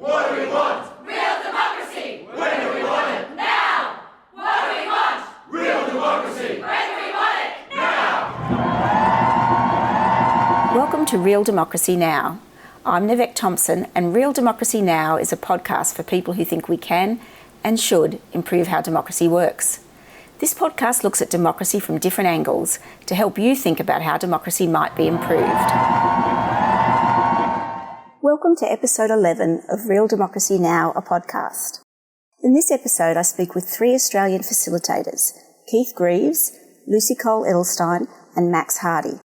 What do we want? Real democracy! When do we want it? Now! What do we want? Real democracy! When do we want it? Now! Welcome to Real Democracy Now. I'm Nivek Thompson, and Real Democracy Now is a podcast for people who think we can and should improve how democracy works. This podcast looks at democracy from different angles to help you think about how democracy might be improved. Welcome to episode 11 of Real Democracy Now, a podcast. In this episode, I speak with three Australian facilitators, Keith Greaves, Lucy Cole-Edelstein, and Max Hardy.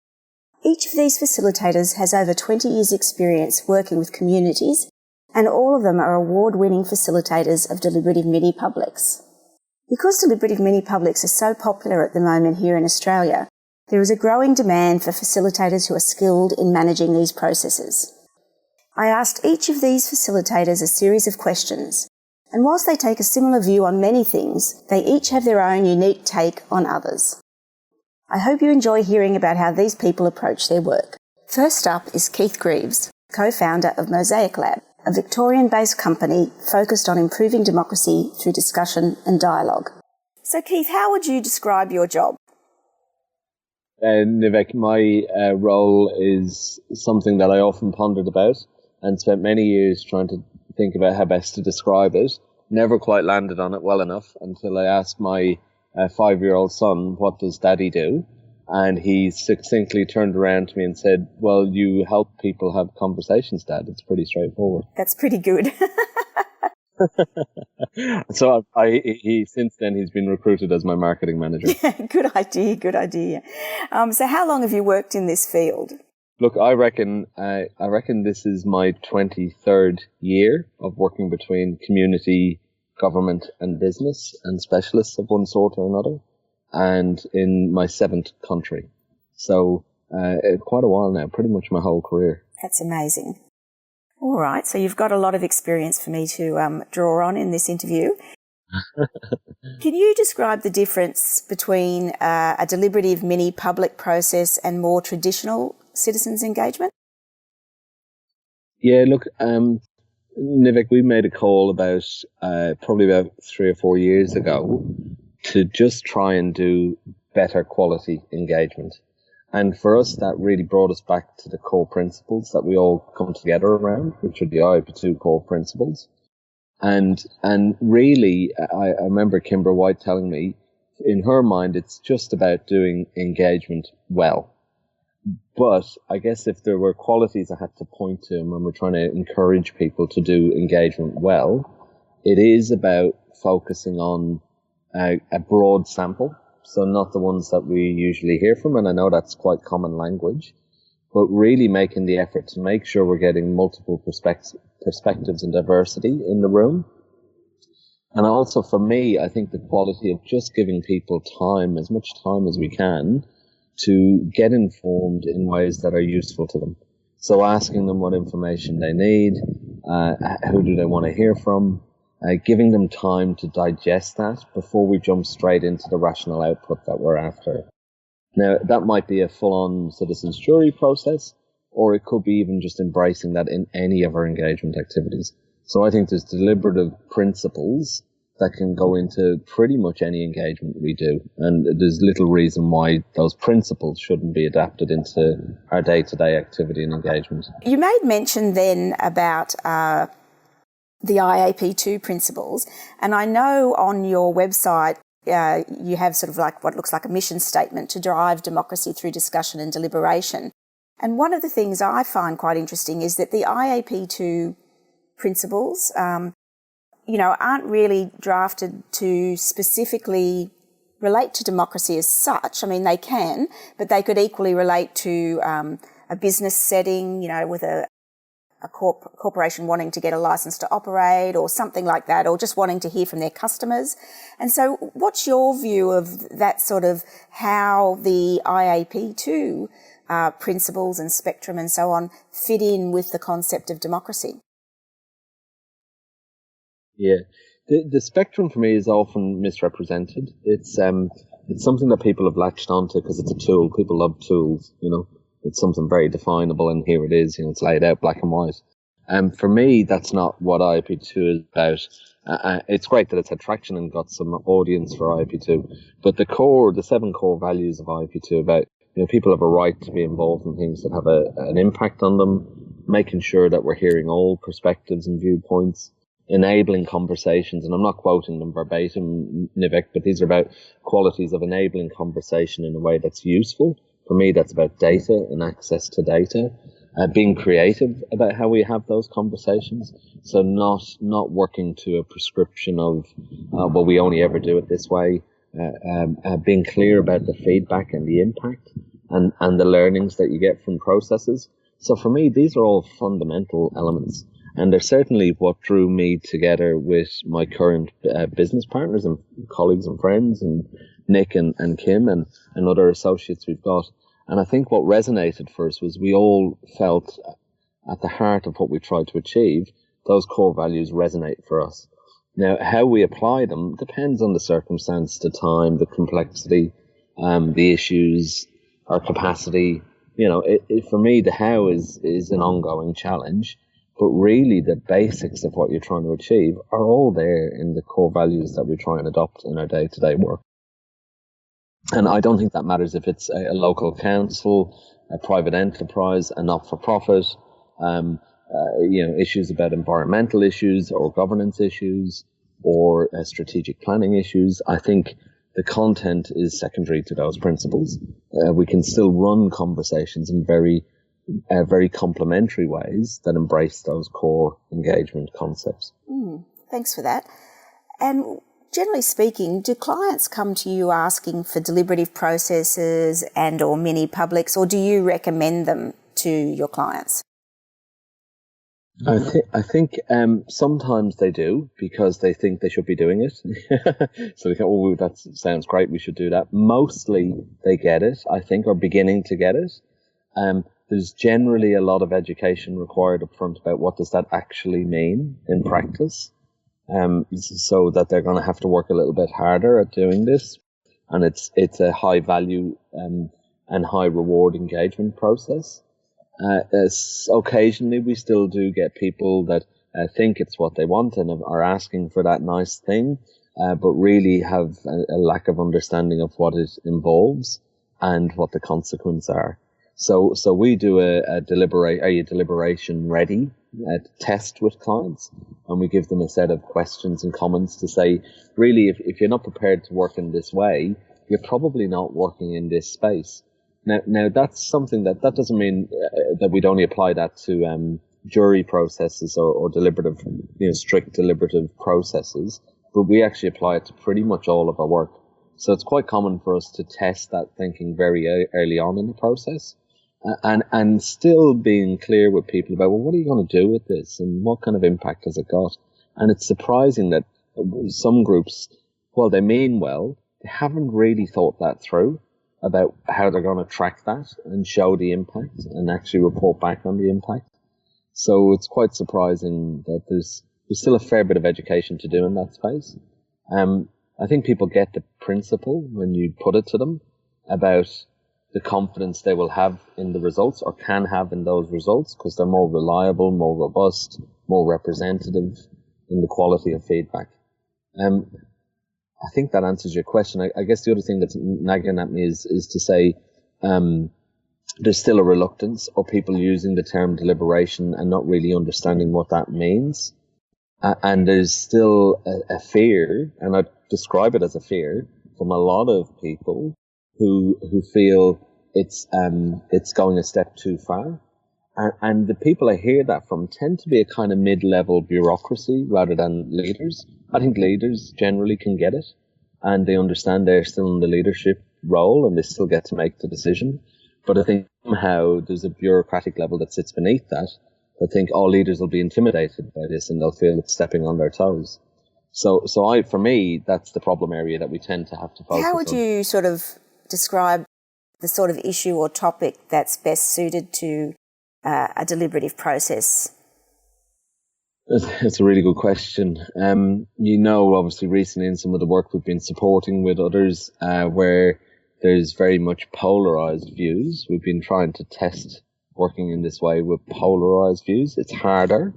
Each of these facilitators has over 20 years' experience working with communities, and all of them are award-winning facilitators of deliberative mini-publics. Because deliberative mini-publics are so popular at the moment here in Australia, there is a growing demand for facilitators who are skilled in managing these processes. I asked each of these facilitators a series of questions, and whilst they take a similar view on many things, they each have their own unique take on others. I hope you enjoy hearing about how these people approach their work. First up is Keith Greaves, co-founder of Mosaic Lab, a Victorian-based company focused on improving democracy through discussion and dialogue. So Keith, how would you describe your job? Nivek, my role is something that I often pondered about and spent many years trying to think about how best to describe it. Never quite landed on it well enough until I asked my 5-year-old son, "What does Daddy do?" And he succinctly turned around to me and said, "Well, you help people have conversations, Dad. It's pretty straightforward." That's pretty good. So he since then he's been recruited as my marketing manager. Yeah, good idea. So how long have you worked in this field? Look, I reckon this is my 23rd year of working between community, government and business and specialists of one sort or another, and in my 7th country. So quite a while now, pretty much my whole career. That's amazing. All right, so you've got a lot of experience for me to draw on in this interview. Can you describe the difference between a deliberative mini-public process and more traditional citizens' engagement? Yeah, look, Nivek, we made a call probably about 3 or 4 years ago to just try and do better quality engagement. And for us, that really brought us back to the core principles that we all come together around, which are the IAP2 core principles. And really, I remember Kimber White telling me, in her mind, it's just about doing engagement well. But I guess if there were qualities I had to point to when we're trying to encourage people to do engagement well, it is about focusing on a broad sample. So not the ones that we usually hear from, and I know that's quite common language, but really making the effort to make sure we're getting multiple perspectives and diversity in the room. And also for me, I think the quality of just giving people time, as much time as we can, to get informed in ways that are useful to them. So asking them what information they need, who do they want to hear from, giving them time to digest that before we jump straight into the rational output that we're after. Now, that might be a full-on citizens' jury process, or it could be even just embracing that in any of our engagement activities. So I think there's deliberative principles that can go into pretty much any engagement we do. And there's little reason why those principles shouldn't be adapted into our day-to-day activity and engagement. You made mention then about the IAP2 principles, and I know on your website you have sort of like what looks like a mission statement to drive democracy through discussion and deliberation. And one of the things I find quite interesting is that the IAP2 principles aren't really drafted to specifically relate to democracy as such. I mean, they can, but they could equally relate to a business setting, with a corporation wanting to get a license to operate or something like that, or just wanting to hear from their customers. And so what's your view of that sort of how the IAP2 principles and spectrum and so on fit in with the concept of democracy? Yeah, the spectrum for me is often misrepresented. It's something that people have latched onto because it's a tool. People love tools, It's something very definable, and here it is. It's laid out black and white. For me, that's not what IAP2 is about. It's great that it's had traction and got some audience for IAP2, but the 7 core values of IAP2 about, people have a right to be involved in things that have an impact on them, making sure that we're hearing all perspectives and viewpoints, enabling conversations, and I'm not quoting them verbatim, Nivek, but these are about qualities of enabling conversation in a way that's useful. For me, that's about data and access to data. Being creative about how we have those conversations. So not working to a prescription of, we only ever do it this way. Being clear about the feedback and the impact and the learnings that you get from processes. So for me, these are all fundamental elements. And they're certainly what drew me together with my current business partners and colleagues and friends, and Nick and Kim and other associates we've got. And I think what resonated for us was we all felt at the heart of what we tried to achieve, those core values resonate for us. Now, how we apply them depends on the circumstance, the time, the complexity, the issues, our capacity. For me, the how is an ongoing challenge, but really the basics of what you're trying to achieve are all there in the core values that we try and adopt in our day-to-day work. And I don't think that matters if it's a local council, a private enterprise, a not-for-profit, issues about environmental issues or governance issues or strategic planning issues. I think the content is secondary to those principles. We can still run conversations in very complementary ways that embrace those core engagement concepts. Thanks for that. And generally speaking, do clients come to you asking for deliberative processes and or mini publics, or do you recommend them to your clients? I think sometimes they do because they think they should be doing it. So they go, that sounds great, we should do that. Mostly they get it, I think, or beginning to get it. There's generally a lot of education required up front about what does that actually mean in practice. So that they're going to have to work a little bit harder at doing this. And it's a high value and high reward engagement process. Occasionally we still do get people that think it's what they want and are asking for that nice thing, but really have a lack of understanding of what it involves and what the consequences are. So we do are you deliberation ready test with clients, and we give them a set of questions and comments to say, really, if you're not prepared to work in this way, you're probably not working in this space. Now that's something that doesn't mean that we'd only apply that to jury processes or deliberative, strict deliberative processes, but we actually apply it to pretty much all of our work. So it's quite common for us to test that thinking very early on in the process. And still being clear with people about, what are you going to do with this and what kind of impact has it got? And it's surprising that some groups, while they mean well, they haven't really thought that through about how they're going to track that and show the impact and actually report back on the impact. So it's quite surprising that there's still a fair bit of education to do in that space. I think people get the principle when you put it to them about the confidence they will have in the results or can have in those results because they're more reliable, more robust, more representative in the quality of feedback. I think that answers your question. I guess the other thing that's nagging at me is to say there's still a reluctance or people using the term deliberation and not really understanding what that means. And there's still a fear, and I describe it as a fear, from a lot of people who feel it's going a step too far. And the people I hear that from tend to be a kind of mid-level bureaucracy rather than leaders. I think leaders generally can get it and they understand they're still in the leadership role and they still get to make the decision. But I think somehow there's a bureaucratic level that sits beneath that. I think all leaders will be intimidated by this and they'll feel it's stepping on their toes. So for me, that's the problem area that we tend to have to focus on. How would you sort of describe the sort of issue or topic that's best suited to a deliberative process? That's a really good question. Obviously recently in some of the work we've been supporting with others where there's very much polarized views, we've been trying to test working in this way with polarized views. It's harder.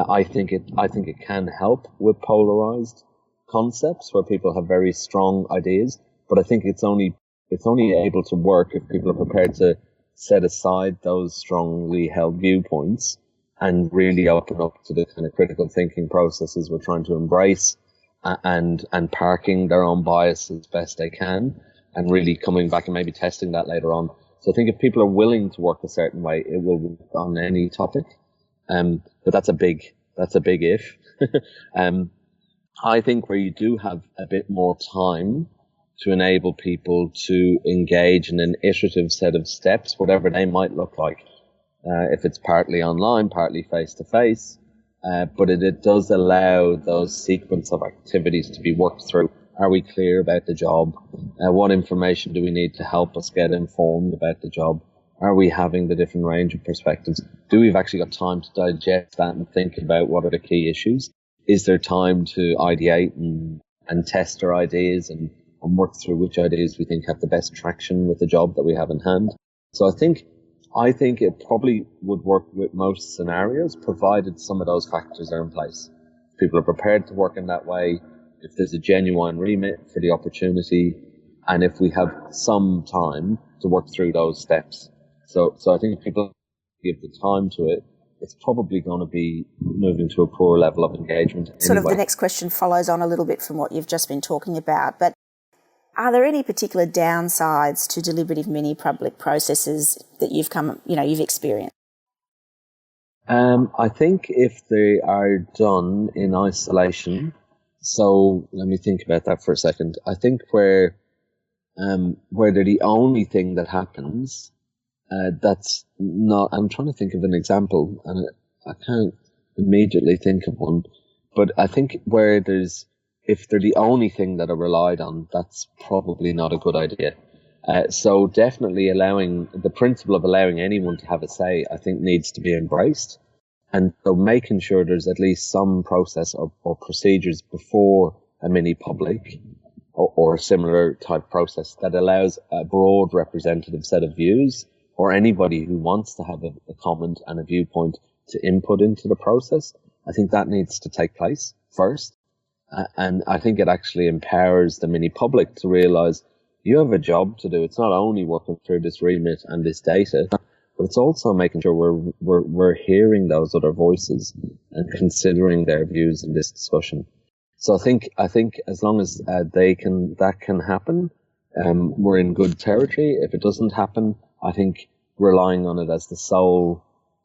I think it can help with polarized concepts where people have very strong ideas, but I think it's only able to work if people are prepared to set aside those strongly held viewpoints and really open up to the kind of critical thinking processes we're trying to embrace, and parking their own bias as best they can, and really coming back and maybe testing that later on. So I think if people are willing to work a certain way, it will work on any topic. But that's a big if. I think where you do have a bit more time to enable people to engage in an iterative set of steps, whatever they might look like, if it's partly online, partly face-to-face, but it does allow those sequence of activities to be worked through. Are we clear about the job? What information do we need to help us get informed about the job? Are we having the different range of perspectives? Do we've actually got time to digest that and think about what are the key issues? Is there time to ideate and test our ideas and work through which ideas we think have the best traction with the job that we have in hand? So I think it probably would work with most scenarios, provided some of those factors are in place. If people are prepared to work in that way, if there's a genuine remit for the opportunity, and if we have some time to work through those steps. So I think if people give the time to it, it's probably going to be moving to a poor level of engagement. Sort of the next question follows on a little bit from what you've just been talking about, but are there any particular downsides to deliberative mini public processes that you've experienced? I think if they are done in isolation, so let me think about that for a second. I think where they're the only thing that happens, that's not, I'm trying to think of an example and I can't immediately think of one, but I think if they're the only thing that are relied on, that's probably not a good idea. So definitely the principle of allowing anyone to have a say, I think needs to be embraced. And so making sure there's at least some process or procedures before a mini public or a similar type process that allows a broad representative set of views, or anybody who wants to have a comment and a viewpoint to input into the process. I think that needs to take place first. And I think it actually empowers the mini public to realize you have a job to do. It's not only working through this remit and this data, but it's also making sure we're hearing those other voices and considering their views in this discussion. So I think as long as that can happen, we're in good territory. If it doesn't happen, I think relying on it as the sole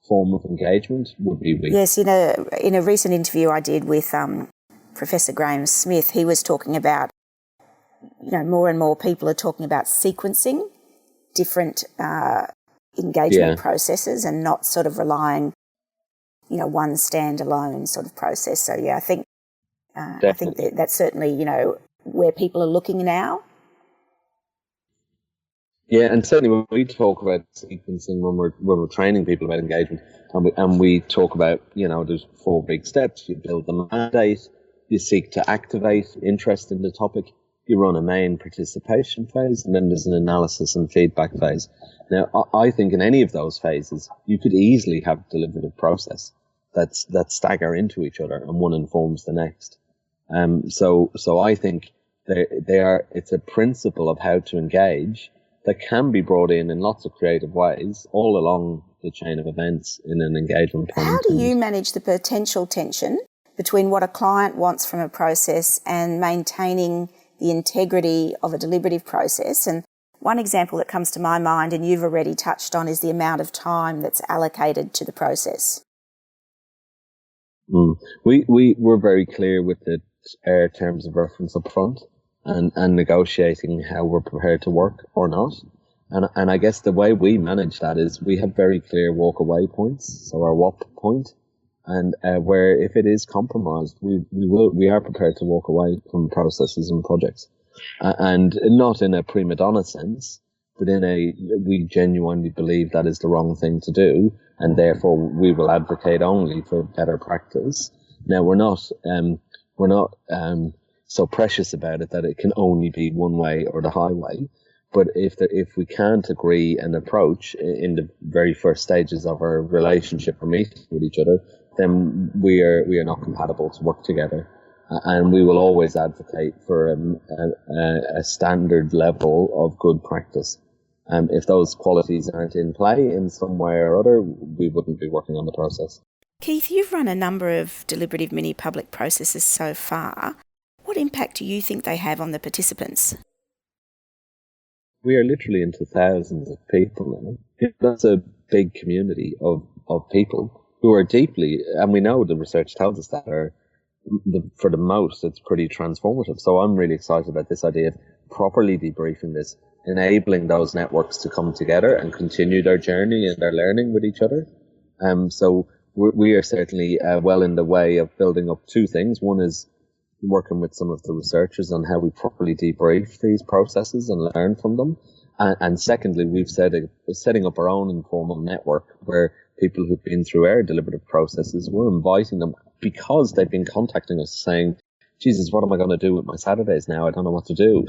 form of engagement would be weak. Yes, in a recent interview I did with Professor Graham Smith, he was talking about, more and more people are talking about sequencing different engagement processes and not sort of relying, one standalone sort of process. So I think that's certainly, where people are looking now. Yeah, and certainly when we talk about sequencing, when we're training people about engagement, and we talk about, there's 4 big steps. You build the mandate, you seek to activate interest in the topic, you run a main participation phase, and then there's an analysis and feedback phase. Now, I think in any of those phases, you could easily have a deliberative process that stagger into each other, and one informs the next. So I think it's a principle of how to engage that can be brought in lots of creative ways all along the chain of events in an engagement plan. How do you manage the potential tension between what a client wants from a process and maintaining the integrity of a deliberative process? And one example that comes to my mind, and you've already touched on, is the amount of time that's allocated to the process. We're very clear with the terms of reference up front. And negotiating how we're prepared to work or not. And I guess the way we manage that is we have very clear walk away points, so our WAP point, and where if it is compromised, we are prepared to walk away from processes and projects. And not in a prima donna sense, but we genuinely believe that is the wrong thing to do, and therefore we will advocate only for better practice. Now we're not so precious about it that it can only be one way or the highway. But if we can't agree an approach in the very first stages of our relationship or meeting with each other, then we are not compatible to work together. And we will always advocate for a standard level of good practice. If those qualities aren't in play in some way or other, we wouldn't be working on the process. Keith, you've run a number of deliberative mini-public processes so far. What impact do you think they have on the participants? We are literally into thousands of people now. That's a big community of people who are deeply, and we know the research tells us that, for the most, it's pretty transformative. So I'm really excited about this idea of properly debriefing this, enabling those networks to come together and continue their journey and their learning with each other. So we are certainly well in the way of building up two things. One is working with some of the researchers on how we properly debrief these processes and learn from them. And secondly, we've setting up our own informal network where people who've been through our deliberative processes, we're inviting them because they've been contacting us saying, Jesus, what am I going to do with my Saturdays now? I don't know what to do.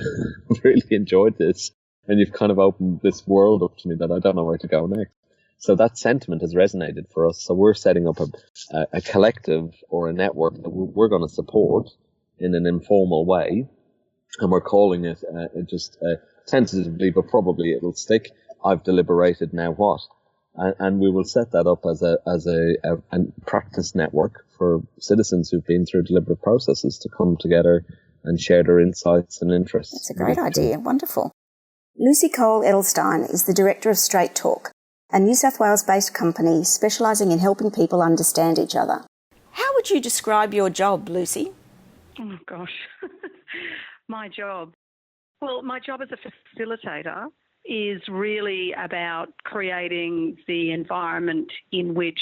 I've really enjoyed this. And you've kind of opened this world up to me that I don't know where to go next. So that sentiment has resonated for us. So we're setting up a collective or a network that we're going to support in an informal way. And we're calling it just tentatively, but probably it'll stick. I've deliberated, now what? And we will set that up as a practice network for citizens who've been through deliberative processes to come together and share their insights and interests. That's a great idea. Wonderful. Lucy Cole-Edelstein is the Director of Straight Talk, a New South Wales-based company specialising in helping people understand each other. How would you describe your job, Lucy? Oh, gosh. My job. Well, my job as a facilitator is really about creating the environment in which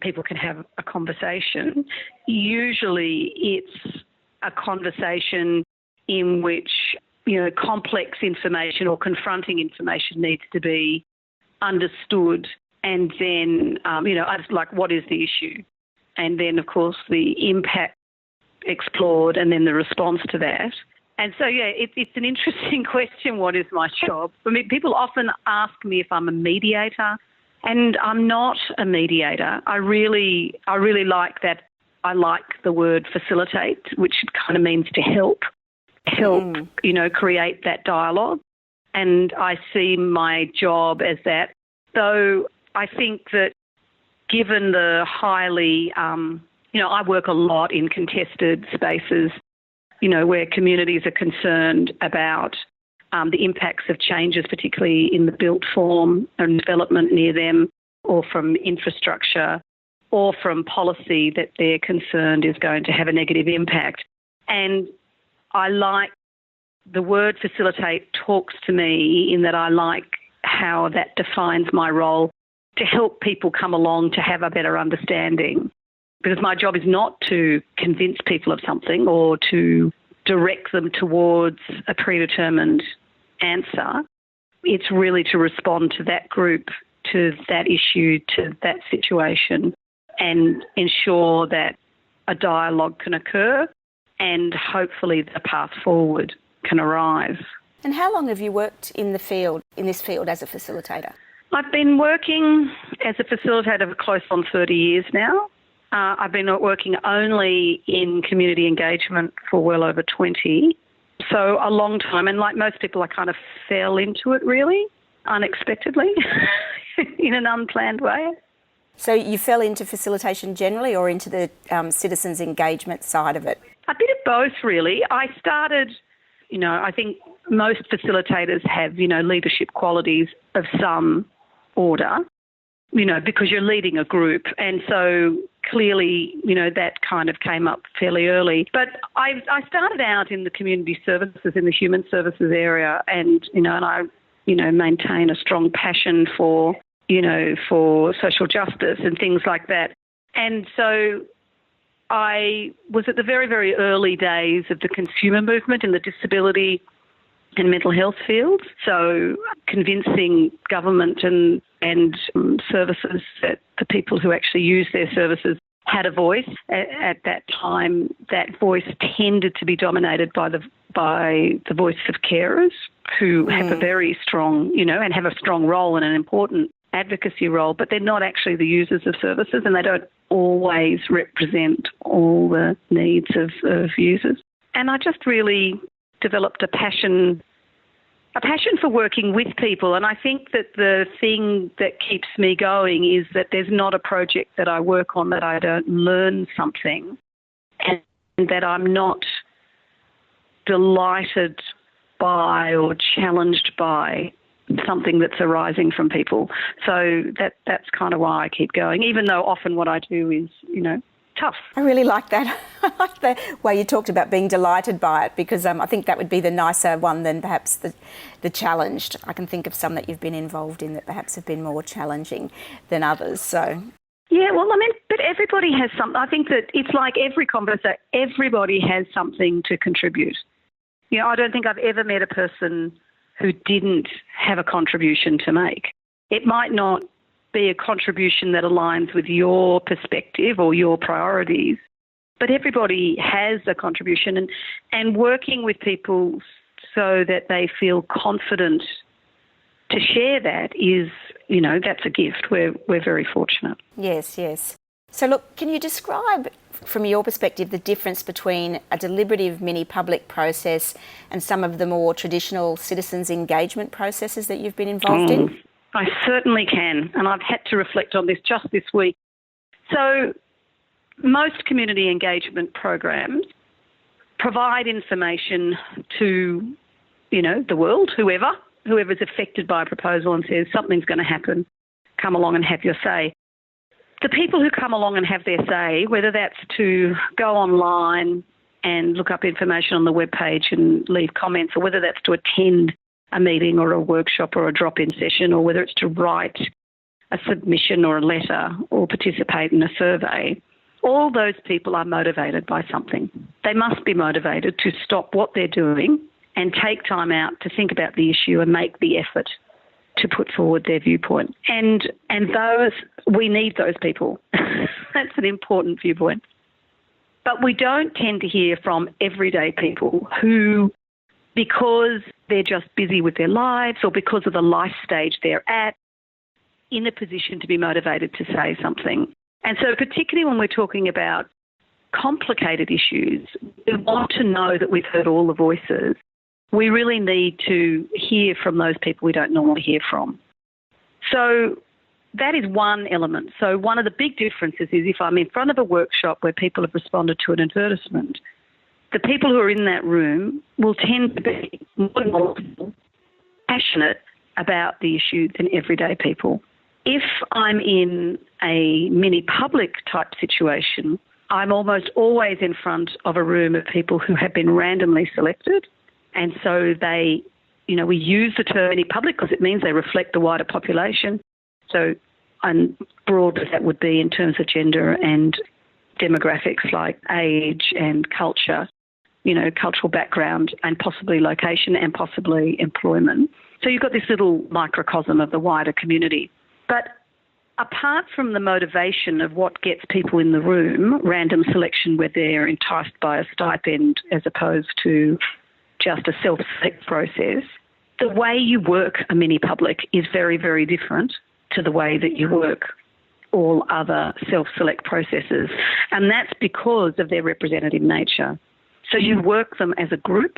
people can have a conversation. Usually it's a conversation in which, complex information or confronting information needs to be understood, and then, what is the issue? And then, of course, the impact explored and then the response to that. And so, it's an interesting question, what is my job? I mean, people often ask me if I'm a mediator, and I'm not a mediator. I really like that. I like the word facilitate, which kind of means to help, create that dialogue. And I see my job as that. Though I think that given the highly, I work a lot in contested spaces, where communities are concerned about the impacts of changes, particularly in the built form and development near them, or from infrastructure, or from policy that they're concerned is going to have a negative impact. And I like the word facilitate talks to me in that I like how that defines my role to help people come along to have a better understanding. Because my job is not to convince people of something or to direct them towards a predetermined answer. It's really to respond to that group, to that issue, to that situation, and ensure that a dialogue can occur and hopefully the path forward can arise. And how long have you worked in this field as a facilitator? I've been working as a facilitator for close on 30 years now. I've been working only in community engagement for well over 20. So a long time. And like most people, I kind of fell into it really unexpectedly in an unplanned way. So you fell into facilitation generally or into the citizens engagement side of it? A bit of both really. I started, I think most facilitators have, leadership qualities of some order, because you're leading a group. And so clearly, that kind of came up fairly early. But I started out in the community services, in the human services area, and I maintain a strong passion for social justice and things like that. And so I was at the very, very early days of the consumer movement in the disability and mental health fields. So convincing government and services that the people who actually use their services had a voice. At that time, that voice tended to be dominated by the by the voice of carers who have a very strong, and have a strong role and an important advocacy role, but they're not actually the users of services, and they don't always represent all the needs of users. And I just really developed a passion for working with people. And I think that the thing that keeps me going is that there's not a project that I work on that I don't learn something, and that I'm not delighted by or challenged by something that's arising from people. So that's kind of why I keep going, even though often what I do is, tough. I really like that. I like the way you talked about being delighted by it, because I think that would be the nicer one than perhaps the challenged. I can think of some that you've been involved in that perhaps have been more challenging than others. So. Yeah, well, but everybody has something. I think that it's like every conversation, everybody has something to contribute. I don't think I've ever met a person who didn't have a contribution to make. It might not be a contribution that aligns with your perspective or your priorities, but everybody has a contribution, and working with people so that they feel confident to share that is, that's a gift. We're very fortunate. Yes, yes. So look, can you describe from your perspective the difference between a deliberative mini-public process and some of the more traditional citizens' engagement processes that you've been involved in? I certainly can, and I've had to reflect on this just this week. So most community engagement programs provide information to, the world, whoever's affected by a proposal, and says something's going to happen, come along and have your say. The people who come along and have their say, whether that's to go online and look up information on the webpage and leave comments, or whether that's to attend a meeting or a workshop or a drop-in session, or whether it's to write a submission or a letter or participate in a survey, all those people are motivated by something. They must be motivated to stop what they're doing and take time out to think about the issue and make the effort to put forward their viewpoint. And those, we need those people. That's an important viewpoint. But we don't tend to hear from everyday people who, because they're just busy with their lives or because of the life stage they're at, in a position to be motivated to say something. And so particularly when we're talking about complicated issues, we want to know that we've heard all the voices. We really need to hear from those people we don't normally hear from. So that is one element. So one of the big differences is if I'm in front of a workshop where people have responded to an advertisement, the people who are in that room will tend to be more knowledgeable, passionate about the issue than everyday people. If I'm in a mini-public type situation, I'm almost always in front of a room of people who have been randomly selected. And so they, we use the term mini-public because it means they reflect the wider population. So, and broad as that would be in terms of gender and demographics like age and culture, cultural background and possibly location and possibly employment. So you've got this little microcosm of the wider community. But apart from the motivation of what gets people in the room, random selection where they're enticed by a stipend as opposed to just a self-select process, the way you work a mini-public is very, very different to the way that you work all other self-select processes. And that's because of their representative nature. So you work them as a group.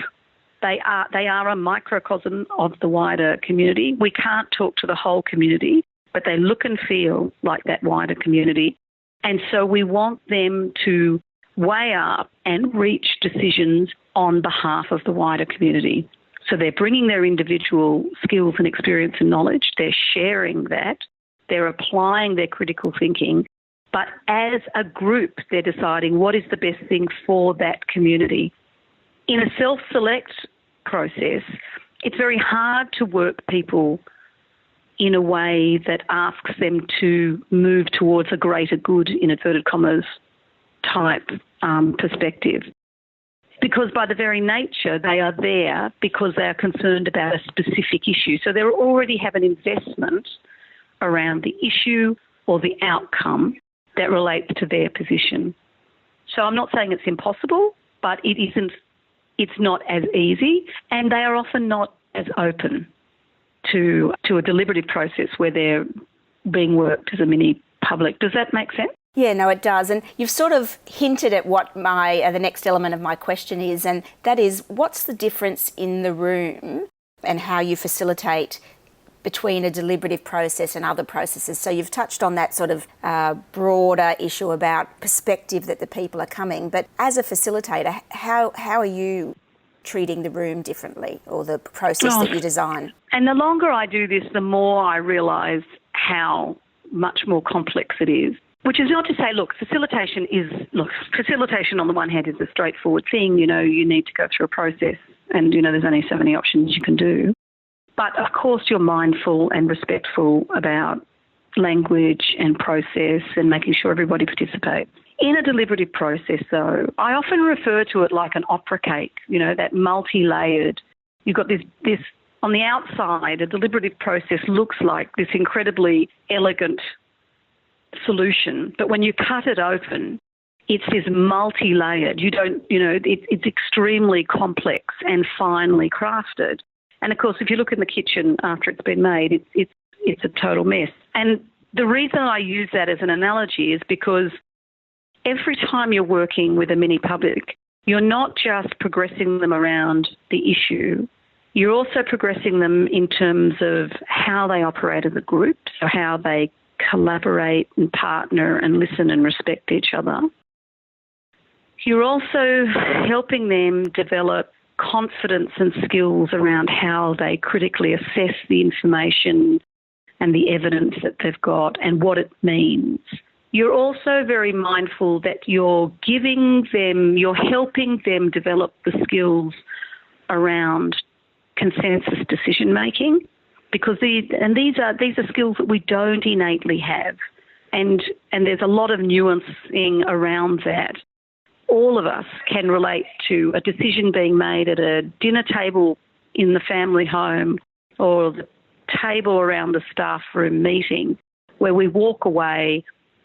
They are a microcosm of the wider community. We can't talk to the whole community, but they look and feel like that wider community. And so we want them to weigh up and reach decisions on behalf of the wider community. So they're bringing their individual skills and experience and knowledge. They're sharing that. They're applying their critical thinking. But as a group, they're deciding what is the best thing for that community. In a self-select process, it's very hard to work people in a way that asks them to move towards a greater good, in inverted commas, type perspective. Because by the very nature, they are there because they are concerned about a specific issue. So they already have an investment around the issue or the outcome that relates to their position. So I'm not saying it's impossible, but it isn't it's not as easy, and they are often not as open to a deliberative process where they're being worked as a mini public. Does that make sense? Yeah, no, it does. And you've sort of hinted at what the next element of my question is, and that is, what's the difference in the room and how you facilitate between a deliberative process and other processes? So you've touched on that sort of broader issue about perspective that the people are coming, but as a facilitator, how are you treating the room differently, or the process that you design? And the longer I do this, the more I realise how much more complex it is. Which is not to say, facilitation on the one hand is a straightforward thing. You need to go through a process and, there's only so many options you can do. But of course you're mindful and respectful about language and process and making sure everybody participates. In a deliberative process, though, I often refer to it like an opera cake, that multi-layered. You've got this on the outside, a deliberative process looks like this incredibly elegant solution, but when you cut it open, it's this multi-layered. It's extremely complex and finely crafted. And of course, if you look in the kitchen after it's been made, it's a total mess. And the reason I use that as an analogy is because every time you're working with a mini public, you're not just progressing them around the issue, you're also progressing them in terms of how they operate as a group, so how they collaborate and partner and listen and respect each other. You're also helping them develop confidence and skills around how they critically assess the information and the evidence that they've got and what it means. You're also very mindful that you're helping them develop the skills around consensus decision making, because these are skills that we don't innately have, and there's a lot of nuancing around that. All of us can relate to a decision being made at a dinner table in the family home or the table around the staff room meeting, where we walk away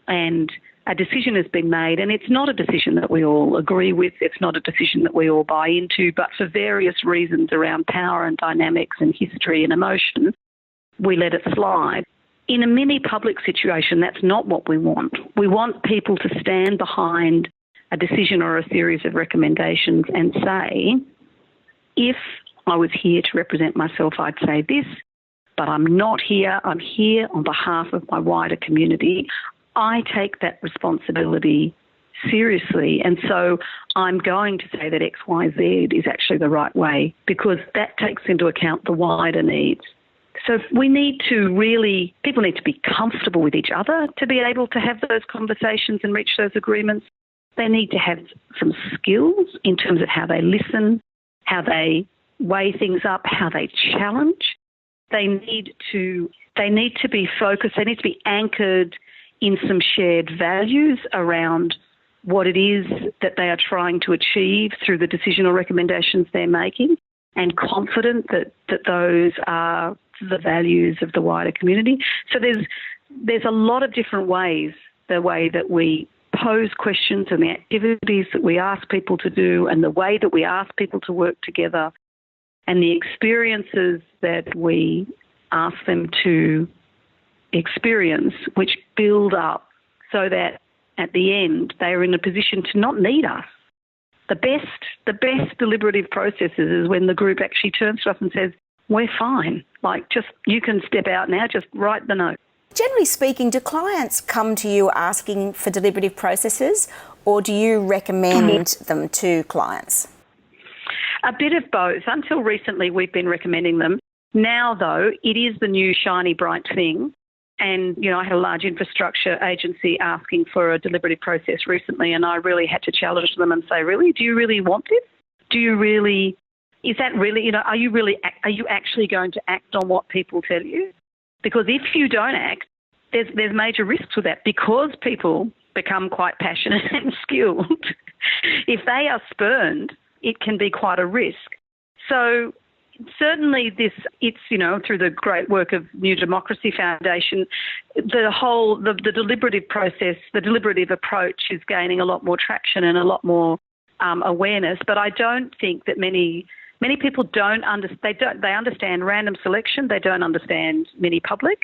and a decision has been made, and it's not a decision that we all agree with, it's not a decision that we all buy into, but for various reasons around power and dynamics and history and emotion, we let it slide. In a mini public situation, that's not what we want. We want people to stand behind a decision or a series of recommendations and say, if I was here to represent myself, I'd say this, but I'm not here. I'm here on behalf of my wider community. I take that responsibility seriously, and so I'm going to say that X, Y, Z is actually the right way, because that takes into account the wider needs. So people need to be comfortable with each other to be able to have those conversations and reach those agreements. They need to have some skills in terms of how they listen, how they weigh things up, how they challenge. They need to be focused. They need to be anchored in some shared values around what it is that they are trying to achieve through the decision or recommendations they're making, and confident that those are the values of the wider community. So there's a lot of different ways, the way that we pose questions and the activities that we ask people to do and the way that we ask people to work together and the experiences that we ask them to experience, which build up so that at the end they are in a position to not need us. The best deliberative processes is when the group actually turns to us and says, we're fine, you can step out now, just write the note. Generally speaking, do clients come to you asking for deliberative processes, or do you recommend them to clients? A bit of both. Until recently, we've been recommending them. Now, though, it is the new shiny, bright thing. And, I had a large infrastructure agency asking for a deliberative process recently, and I really had to challenge them and say, really, do you really want this? Is that really, are you actually going to act on what people tell you? Because if you don't act, there's major risks with that, because people become quite passionate and skilled. If they are spurned, it can be quite a risk. So certainly it's through the great work of New Democracy Foundation, the deliberative process, the deliberative approach is gaining a lot more traction and a lot more awareness, but I don't think that many people don't understand. They understand random selection. They don't understand mini-public.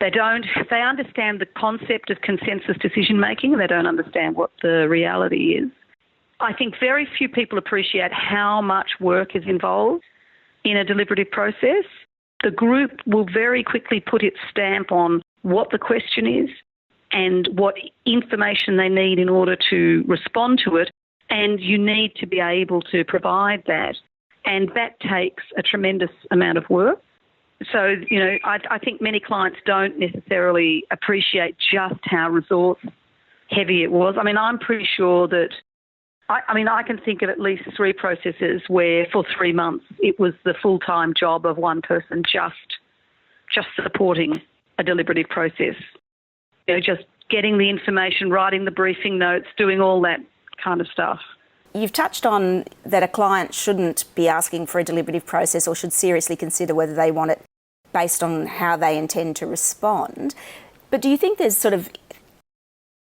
They understand the concept of consensus decision making. They don't understand what the reality is. I think very few people appreciate how much work is involved in a deliberative process. The group will very quickly put its stamp on what the question is and what information they need in order to respond to it, and you need to be able to provide that. And that takes a tremendous amount of work. So, I think many clients don't necessarily appreciate just how resource heavy it was. I mean, I'm pretty sure that, I can think of at least 3 processes where for 3 months it was the full-time job of one person just supporting a deliberative process. Just getting the information, writing the briefing notes, doing all that kind of stuff. You've touched on that a client shouldn't be asking for a deliberative process or should seriously consider whether they want it based on how they intend to respond. But do you think there's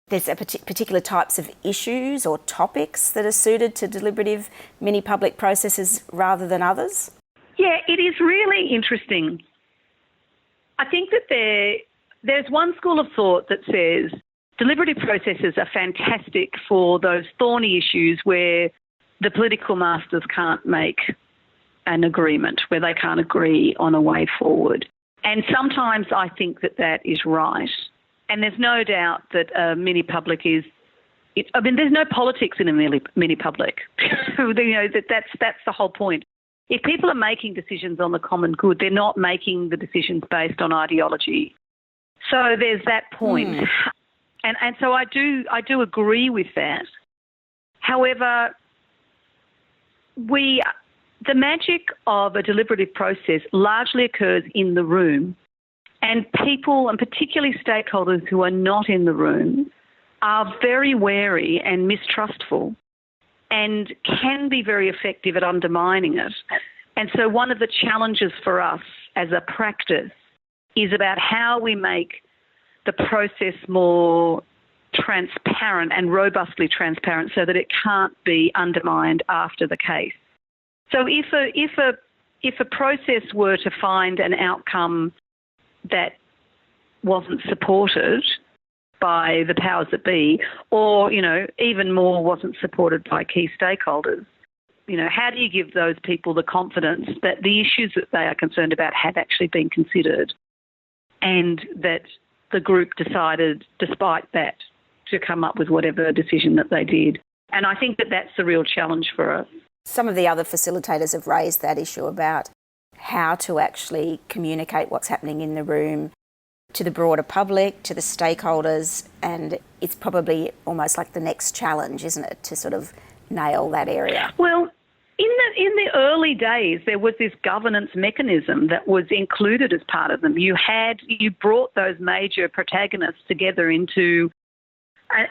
particular types of issues or topics that are suited to deliberative mini-public processes rather than others? Yeah, it is really interesting. I think that there's one school of thought that says deliberative processes are fantastic for those thorny issues where the political masters can't make an agreement, where they can't agree on a way forward. And sometimes I think that is right. And there's no doubt that a mini-public there's no politics in a mini-public. That's the whole point. If people are making decisions on the common good, they're not making the decisions based on ideology. So there's that point. And so I do agree with that. However, the magic of a deliberative process largely occurs in the room, and people, and particularly stakeholders who are not in the room, are very wary and mistrustful and can be very effective at undermining it. And so one of the challenges for us as a practice is about how we make the process more transparent and robustly transparent so that it can't be undermined after the case. So if a process were to find an outcome that wasn't supported by the powers that be, or, even more wasn't supported by key stakeholders, how do you give those people the confidence that the issues that they are concerned about have actually been considered and that the group decided, despite that, to come up with whatever decision that they did? And I think that that's the real challenge for us. Some of the other facilitators have raised that issue about how to actually communicate what's happening in the room to the broader public, to the stakeholders, and it's probably almost like the next challenge, isn't it, to sort of nail that area? Well, in the early days, there was this governance mechanism that was included as part of them. You brought those major protagonists together into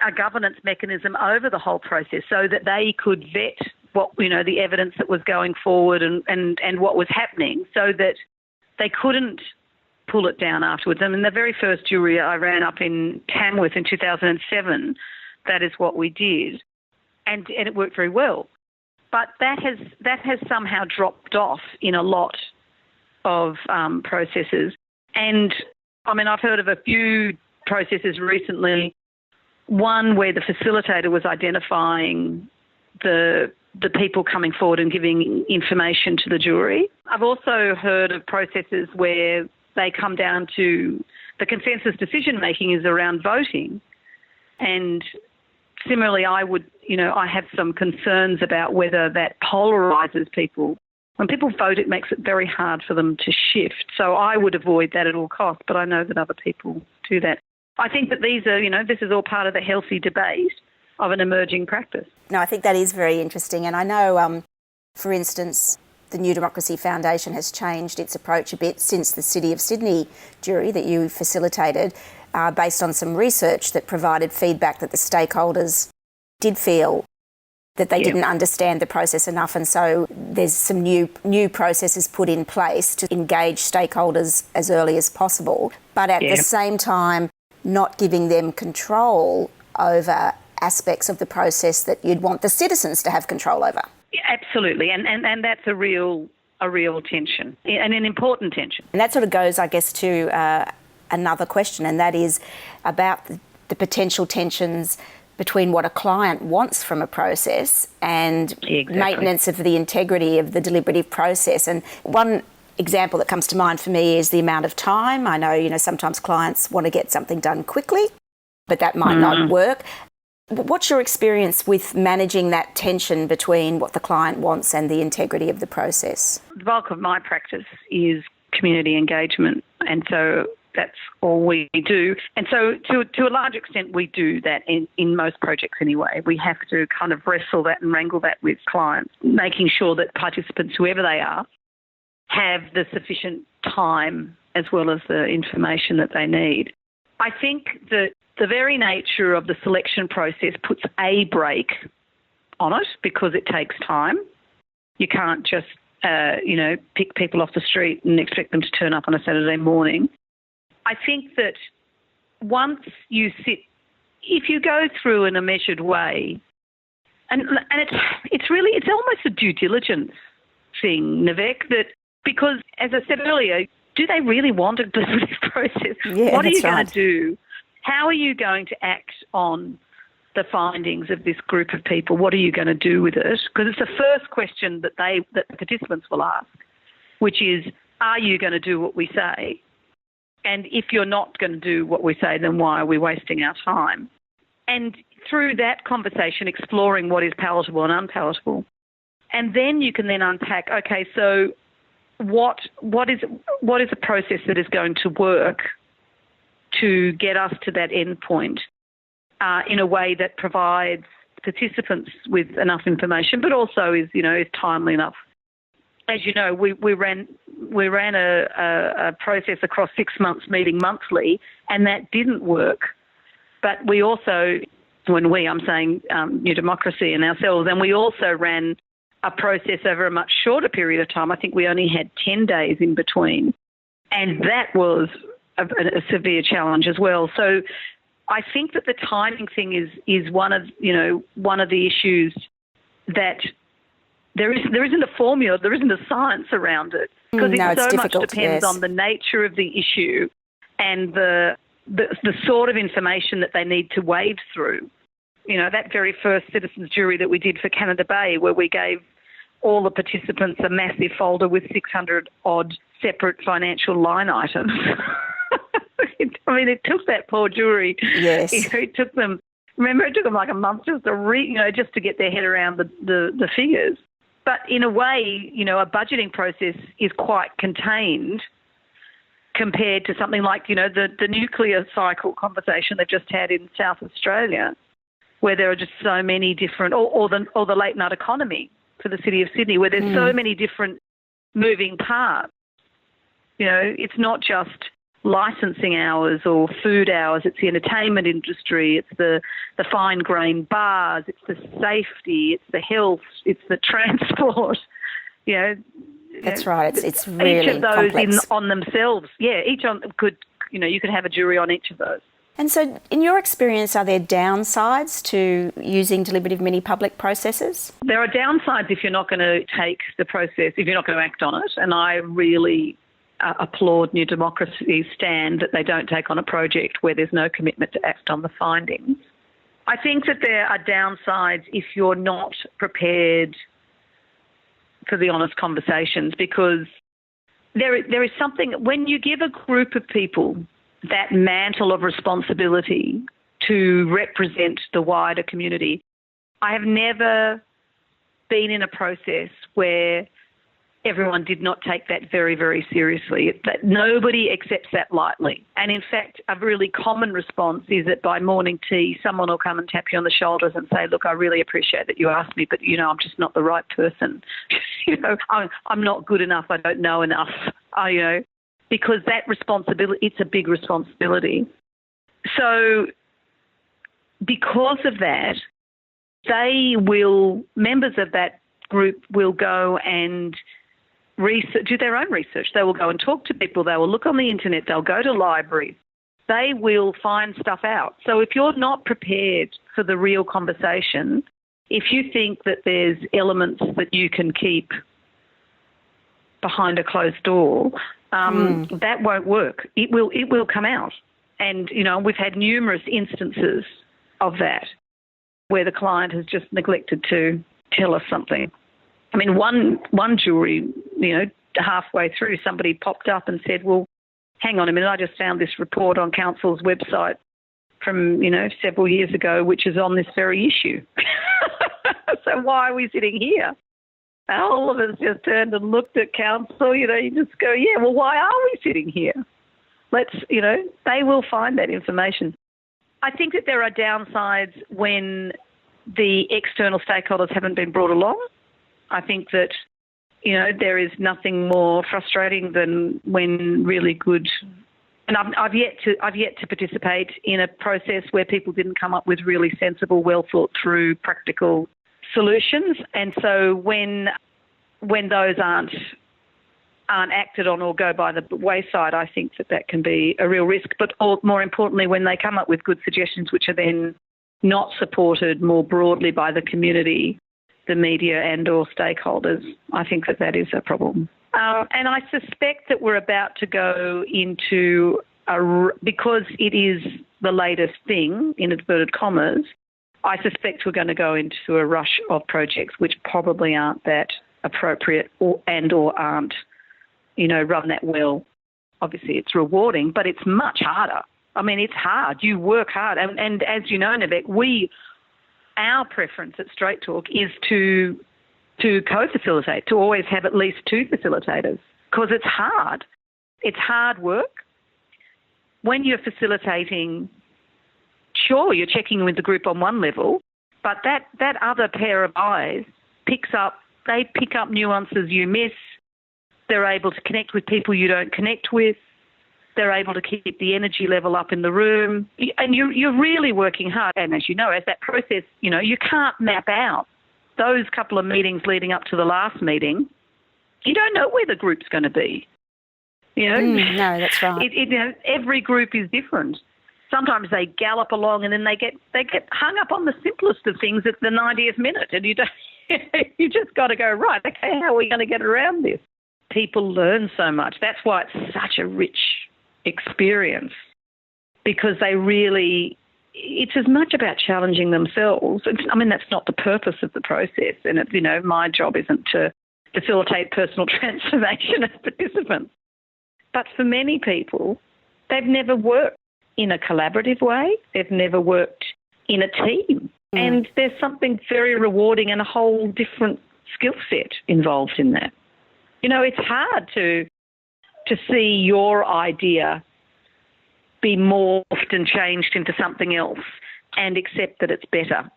a governance mechanism over the whole process so that they could vet the evidence that was going forward and what was happening, so that they couldn't pull it down afterwards. I mean, the very first jury I ran up in Tamworth in 2007, that is what we did, and it worked very well. But that has somehow dropped off in a lot of processes. And I mean, I've heard of a few processes recently, one where the facilitator was identifying the people coming forward and giving information to the jury. I've also heard of processes where they come down to the consensus decision-making is around voting. And similarly, I have some concerns about whether that polarises people. When people vote, it makes it very hard for them to shift. So I would avoid that at all costs, but I know that other people do that. I think that this is all part of the healthy debate of an emerging practice. No, I think that is very interesting. And I know, for instance, the New Democracy Foundation has changed its approach a bit since the City of Sydney jury that you facilitated, based on some research that provided feedback that the stakeholders did feel that they didn't understand the process enough. And so there's some new processes put in place to engage stakeholders as early as possible, but at the same time, not giving them control over aspects of the process that you'd want the citizens to have control over. Yeah, absolutely, and that's a real tension, and an important tension. And that sort of goes, I guess, to another question, and that is about the potential tensions between what a client wants from a process and maintenance of the integrity of the deliberative process. And one example that comes to mind for me is the amount of time. I know, sometimes clients want to get something done quickly, but that might not work. What's your experience with managing that tension between what the client wants and the integrity of the process? The bulk of my practice is community engagement, and so that's all we do. And so to a large extent, we do that in most projects anyway. We have to kind of wrestle that and wrangle that with clients, making sure that participants, whoever they are, have the sufficient time as well as the information that they need. I think that the very nature of the selection process puts a brake on it because it takes time. You can't just, pick people off the street and expect them to turn up on a Saturday morning. I think that once you if you go through in a measured way, and it's almost a due diligence thing, Nivek, that because, as I said earlier, do they really want a deliberative process? Yeah, what are you right. going to do? How are you going to act on the findings of this group of people? What are you going to do with it? Because it's the first question that the participants will ask, which is, are you going to do what we say? And if you're not going to do what we say, then why are we wasting our time? And through that conversation, exploring what is palatable and unpalatable. And then you can then unpack, okay, so what is a process that is going to work to get us to that end point in a way that provides participants with enough information, but also is timely enough. As you know, we ran a process across 6 months, meeting monthly, and that didn't work. But we also, I'm saying New Democracy and ourselves, and we also ran a process over a much shorter period of time. I think we only had 10 days in between, and that was a severe challenge as well. So I think that the timing thing is one of the issues that there isn't a formula, there isn't a science around it, because it so much depends on the nature of the issue and the sort of information that they need to wade through. That very first citizens jury that we did for Canada Bay, where we gave all the participants a massive folder with 600 odd separate financial line items. It took that poor jury. Yes. It took them like a month just to just to get their head around the figures. But in a way, a budgeting process is quite contained compared to something like, the nuclear cycle conversation they've just had in South Australia, where there are just so many different, or the late night economy for the City of Sydney, where there's so many different moving parts. It's not just licensing hours or food hours, it's the entertainment industry, it's the fine grain bars, it's the safety, it's the health, it's the transport. That's right. It's really each of those complex. on themselves. Yeah, each on could you could have a jury on each of those. And so, in your experience, are there downsides to using deliberative mini-public processes? There are downsides if you're not going to take the process, if you're not going to act on it. And I really applaud New Democracy's stand that they don't take on a project where there's no commitment to act on the findings. I think that there are downsides if you're not prepared for the honest conversations, because there is something, when you give a group of people that mantle of responsibility to represent the wider community, I have never been in a process where everyone did not take that very, very seriously. That nobody accepts that lightly. And in fact, a really common response is that by morning tea, someone will come and tap you on the shoulders and say, look, I really appreciate that you asked me, but, I'm just not the right person. I'm not good enough. I don't know enough. Because that responsibility, it's a big responsibility. So because of that, members of that group will go and do their own research. They will go and talk to people. They will look on the internet. They'll go to libraries. They will find stuff out. So if you're not prepared for the real conversation, if you think that there's elements that you can keep behind a closed door, that won't work. It will come out. And, you know, we've had numerous instances of that where the client has just neglected to tell us something. I mean, one jury, you know, halfway through, somebody popped up and said, well, hang on a minute, I just found this report on council's website from, you know, several years ago, which is on this very issue. So why are we sitting here? And all of us just turned and looked at council, you know, you just go, yeah, well, why are we sitting here? Let's, you know, they will find that information. I think that there are downsides when the external stakeholders haven't been brought along. I think that, you know, there is nothing more frustrating than when really good, and I've yet to participate in a process where people didn't come up with really sensible, well thought through, practical solutions. And so when those aren't acted on or go by the wayside, I think that can be a real risk. But more importantly, when they come up with good suggestions which are then not supported more broadly by the community, the media and or stakeholders, I think that is a problem. And I suspect that we're about to go into, because it is the latest thing, in inverted commas, I suspect we're going to go into a rush of projects which probably aren't that appropriate or aren't, you know, run that well. Obviously it's rewarding, but it's much harder. I mean, it's hard. You work hard. And as you know, Nivek, our preference at Straight Talk is to co-facilitate, to always have at least two facilitators, because it's hard. It's hard work. When you're facilitating, sure, you're checking with the group on one level, but that other pair of eyes pick up nuances you miss. They're able to connect with people you don't connect with. They're able to keep the energy level up in the room. And you're really working hard. And as you know, as that process, you know, you can't map out those couple of meetings leading up to the last meeting. You don't know where the group's going to be. You know? No, that's right. You know, every group is different. Sometimes they gallop along and then they get hung up on the simplest of things at the 90th minute, and you just got to go, right, okay, how are we going to get around this? People learn so much. That's why it's such a rich experience, because it's as much about challenging themselves. I mean, that's not the purpose of the process. And, you know, my job isn't to facilitate personal transformation of participants. But for many people, they've never worked in a collaborative way. They've never worked in a team. And there's something very rewarding and a whole different skill set involved in that. You know, it's hard to see your idea be morphed and changed into something else and accept that it's better.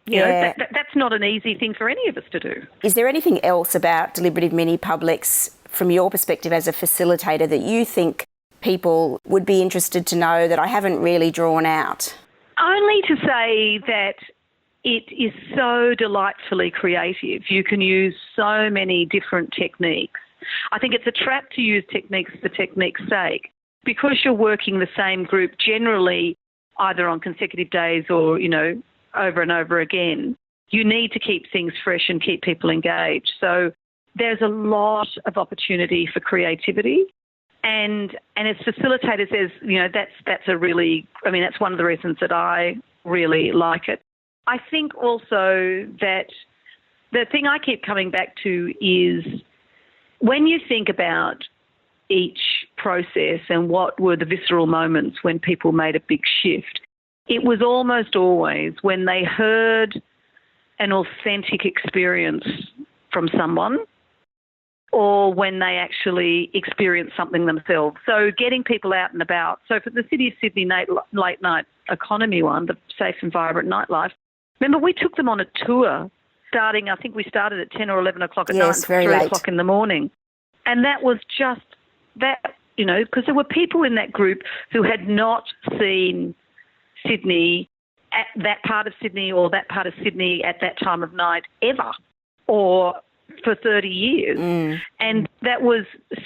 You know, that's not an easy thing for any of us to do. Is there anything else about deliberative mini-publics from your perspective as a facilitator that you think people would be interested to know that I haven't really drawn out? Only to say that it is so delightfully creative. You can use so many different techniques. I think it's a trap to use techniques for technique's sake, because you're working the same group generally either on consecutive days or, you know, over and over again. You need to keep things fresh and keep people engaged. So there's a lot of opportunity for creativity. And as facilitators, there's, you know, that's one of the reasons that I really like it. I think also that the thing I keep coming back to is when you think about each process and what were the visceral moments when people made a big shift, it was almost always when they heard an authentic experience from someone or when they actually experienced something themselves. So getting people out and about. So for the City of Sydney late night economy one, the safe and vibrant nightlife, remember we took them on a tour starting, I think we started at 10 or 11 o'clock at night until 3 o'clock in the morning. And that was just that, you know, because there were people in that group who had not seen Sydney, at that part of Sydney or that part of Sydney at that time of night ever, or for 30 years. And that was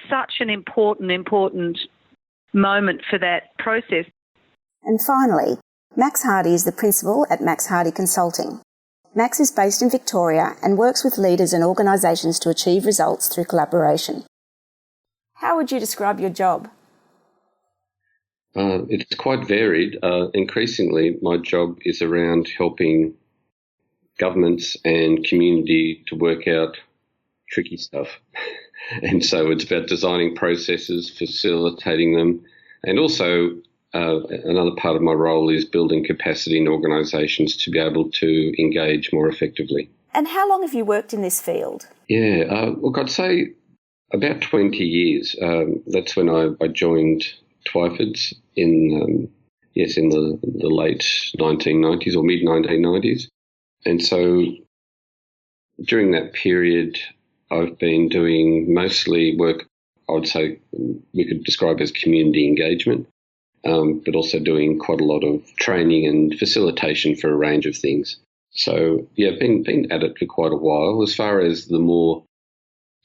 such an important moment for that process. And finally, Max Hardy is the principal at Max Hardy Consulting. Max is based in Victoria and works with leaders and organisations to achieve results through collaboration. How would you describe your job? It's quite varied. Increasingly, my job is around helping governments and community to work out tricky stuff. And so it's about designing processes, facilitating them, and also another part of my role is building capacity in organisations to be able to engage more effectively. And how long have you worked in this field? Yeah, look, I'd say about 20 years. That's when I joined Twyford's in the late 1990s or mid-1990s. And so during that period, I've been doing mostly work I would say we could describe as community engagement, but also doing quite a lot of training and facilitation for a range of things. So, yeah, been at it for quite a while. As far as the more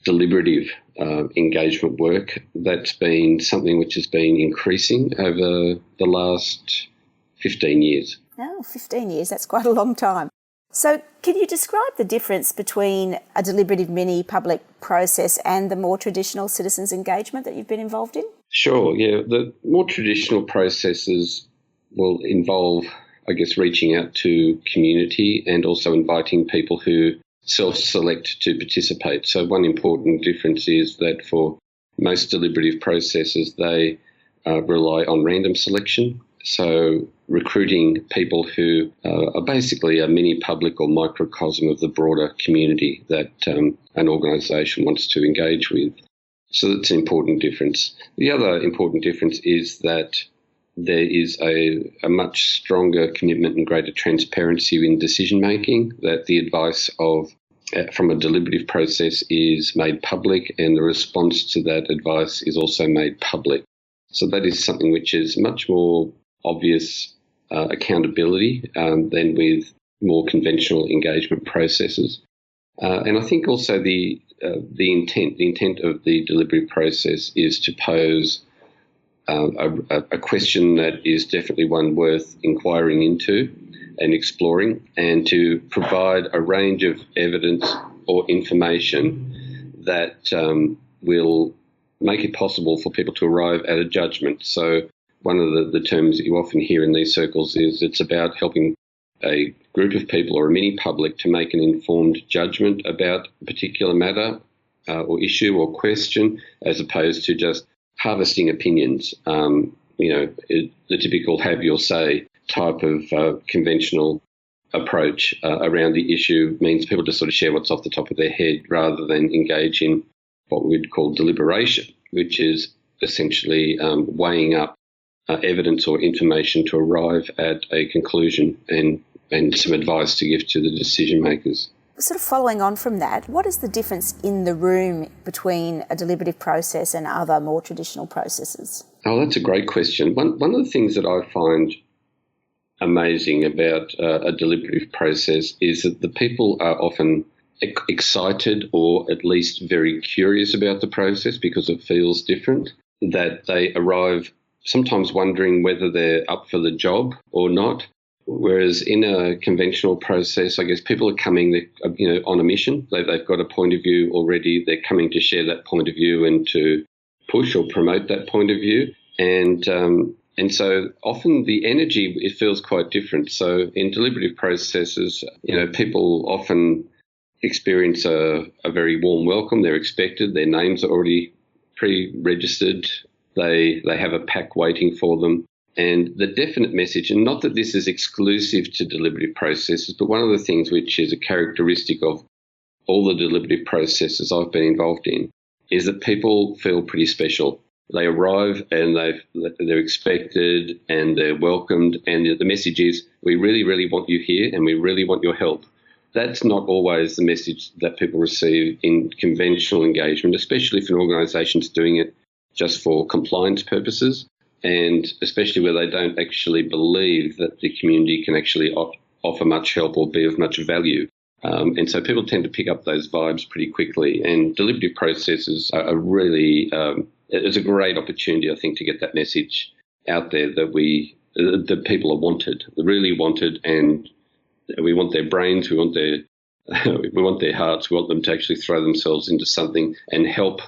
deliberative engagement work, that's been something which has been increasing over the last 15 years. Oh, 15 years, that's quite a long time. So can you describe the difference between a deliberative mini public process and the more traditional citizens engagement that you've been involved in? Sure, yeah. The more traditional processes will involve, I guess, reaching out to community and also inviting people who self-select to participate. So one important difference is that for most deliberative processes, they rely on random selection. So recruiting people who are basically a mini public or microcosm of the broader community that an organisation wants to engage with. So that's an important difference. The other important difference is that there is a much stronger commitment and greater transparency in decision making, that the advice from a deliberative process is made public and the response to that advice is also made public. So that is something which is much more obvious accountability than with more conventional engagement processes. And I think also the intent of the deliberative process is to pose a question that is definitely one worth inquiring into and exploring, and to provide a range of evidence or information that will make it possible for people to arrive at a judgment. So one of the terms that you often hear in these circles is it's about helping a group of people or a mini public to make an informed judgment about a particular matter or issue or question, as opposed to just harvesting opinions. The typical have your say type of conventional approach around the issue means people just sort of share what's off the top of their head rather than engage in what we'd call deliberation, which is essentially weighing up evidence or information to arrive at a conclusion and some advice to give to the decision makers. Sort of following on from that, what is the difference in the room between a deliberative process and other more traditional processes? Oh, that's a great question. One of the things that I find amazing about a deliberative process is that the people are often excited or at least very curious about the process because it feels different, that they arrive sometimes wondering whether they're up for the job or not. Whereas in a conventional process, I guess people are coming, on a mission. They've got a point of view already. They're coming to share that point of view and to push or promote that point of view. And so often the energy, it feels quite different. So in deliberative processes, people often experience a very warm welcome. They're expected. Their names are already pre-registered. They have a pack waiting for them. And the definite message, and not that this is exclusive to deliberative processes, but one of the things which is a characteristic of all the deliberative processes I've been involved in, is that people feel pretty special. They arrive and they're expected and they're welcomed, and the message is, we really, really want you here and we really want your help. That's not always the message that people receive in conventional engagement, especially if an organisation's doing it just for compliance purposes, and especially where they don't actually believe that the community can actually offer much help or be of much value. And so people tend to pick up those vibes pretty quickly. And deliberative processes are really, it's a great opportunity, I think, to get that message out there that we the people are wanted, really wanted, and we want their brains, we want their we want their hearts, we want them to actually throw themselves into something and help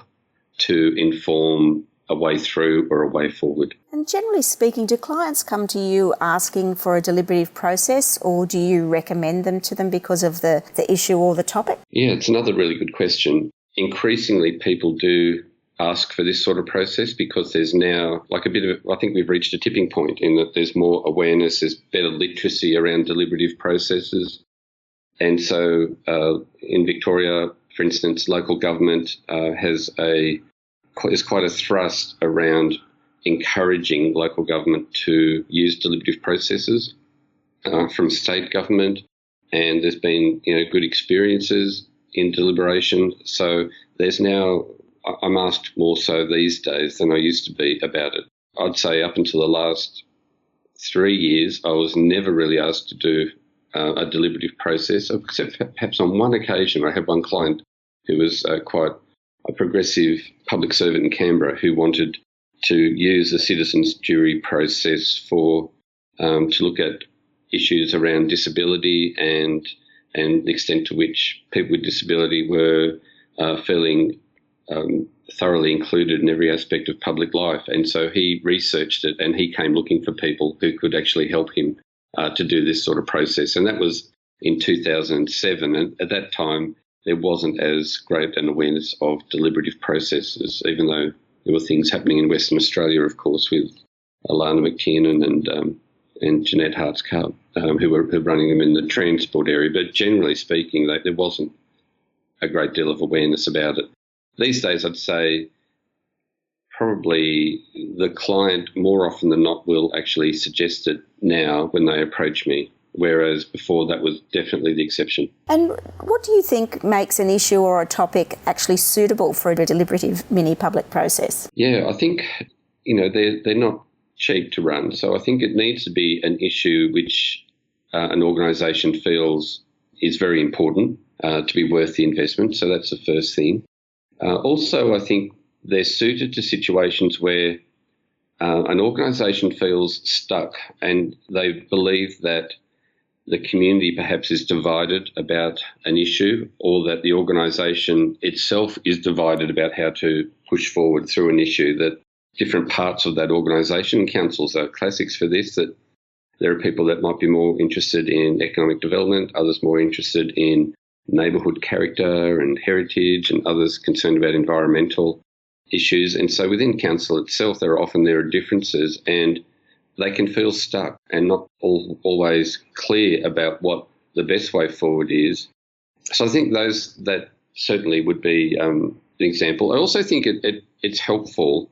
to inform a way through or a way forward. And generally speaking, do clients come to you asking for a deliberative process, or do you recommend them to them because of the issue or the topic? Yeah, it's another really good question. Increasingly, people do ask for this sort of process because there's now like a bit of, I think we've reached a tipping point in that there's more awareness, there's better literacy around deliberative processes. And so in Victoria, for instance, local government is quite a thrust around encouraging local government to use deliberative processes from state government, and there's been good experiences in deliberation. So there's now, I'm asked more so these days than I used to be about it. I'd say up until the last 3 years, I was never really asked to do a deliberative process, except perhaps on one occasion. I had one client who was quite a progressive public servant in Canberra who wanted to use the citizens' jury process for to look at issues around disability and the extent to which people with disability were feeling thoroughly included in every aspect of public life. And so he researched it, and he came looking for people who could actually help him to do this sort of process. And that was in 2007. And at that time, there wasn't as great an awareness of deliberative processes, even though there were things happening in Western Australia, of course, with Alana McTiernan and Jeanette Harts-Carr, who were running them in the transport area. But generally speaking, there wasn't a great deal of awareness about it. These days, I'd say probably the client more often than not will actually suggest it now when they approach me, whereas before that was definitely the exception. And what do you think makes an issue or a topic actually suitable for a deliberative mini-public process? Yeah, I think, they're not cheap to run. So I think it needs to be an issue which an organisation feels is very important to be worth the investment. So that's the first thing. Also, I think they're suited to situations where an organisation feels stuck and they believe that the community perhaps is divided about an issue, or that the organisation itself is divided about how to push forward through an issue, that different parts of that organisation, councils are classics for this, that there are people that might be more interested in economic development, others more interested in neighbourhood character and heritage, and others concerned about environmental issues. And so within council itself, there are differences, and they can feel stuck and not always clear about what the best way forward is. So I think that certainly would be an example. I also think it's helpful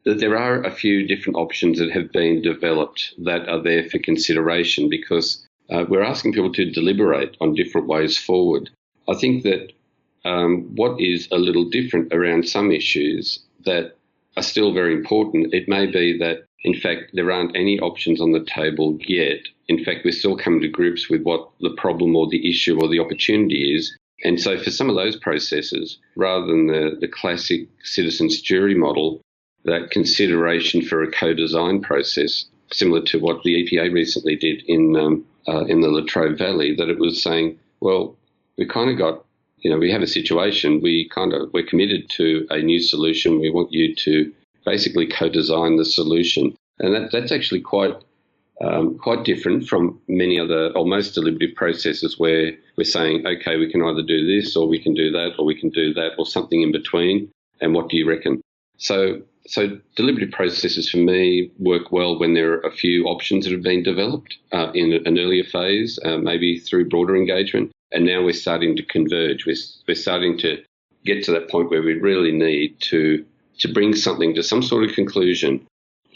that there are a few different options that have been developed that are there for consideration, because we're asking people to deliberate on different ways forward. I think that what is a little different around some issues that are still very important, it may be that, in fact, there aren't any options on the table yet. In fact, we're still coming to grips with what the problem or the issue or the opportunity is. And so for some of those processes, rather than the classic citizens' jury model, that consideration for a co-design process, similar to what the EPA recently did in the Latrobe Valley, that it was saying, well, we kind of got, we have a situation, we're committed to a new solution. We want you to basically co-design the solution. And that's actually quite different from many other, or most deliberative processes, where we're saying, okay, we can either do this or we can do that or we can do that or something in between. And what do you reckon? So deliberative processes for me work well when there are a few options that have been developed in an earlier phase, maybe through broader engagement. And now we're starting to converge. We're starting to get to that point where we really need to bring something to some sort of conclusion.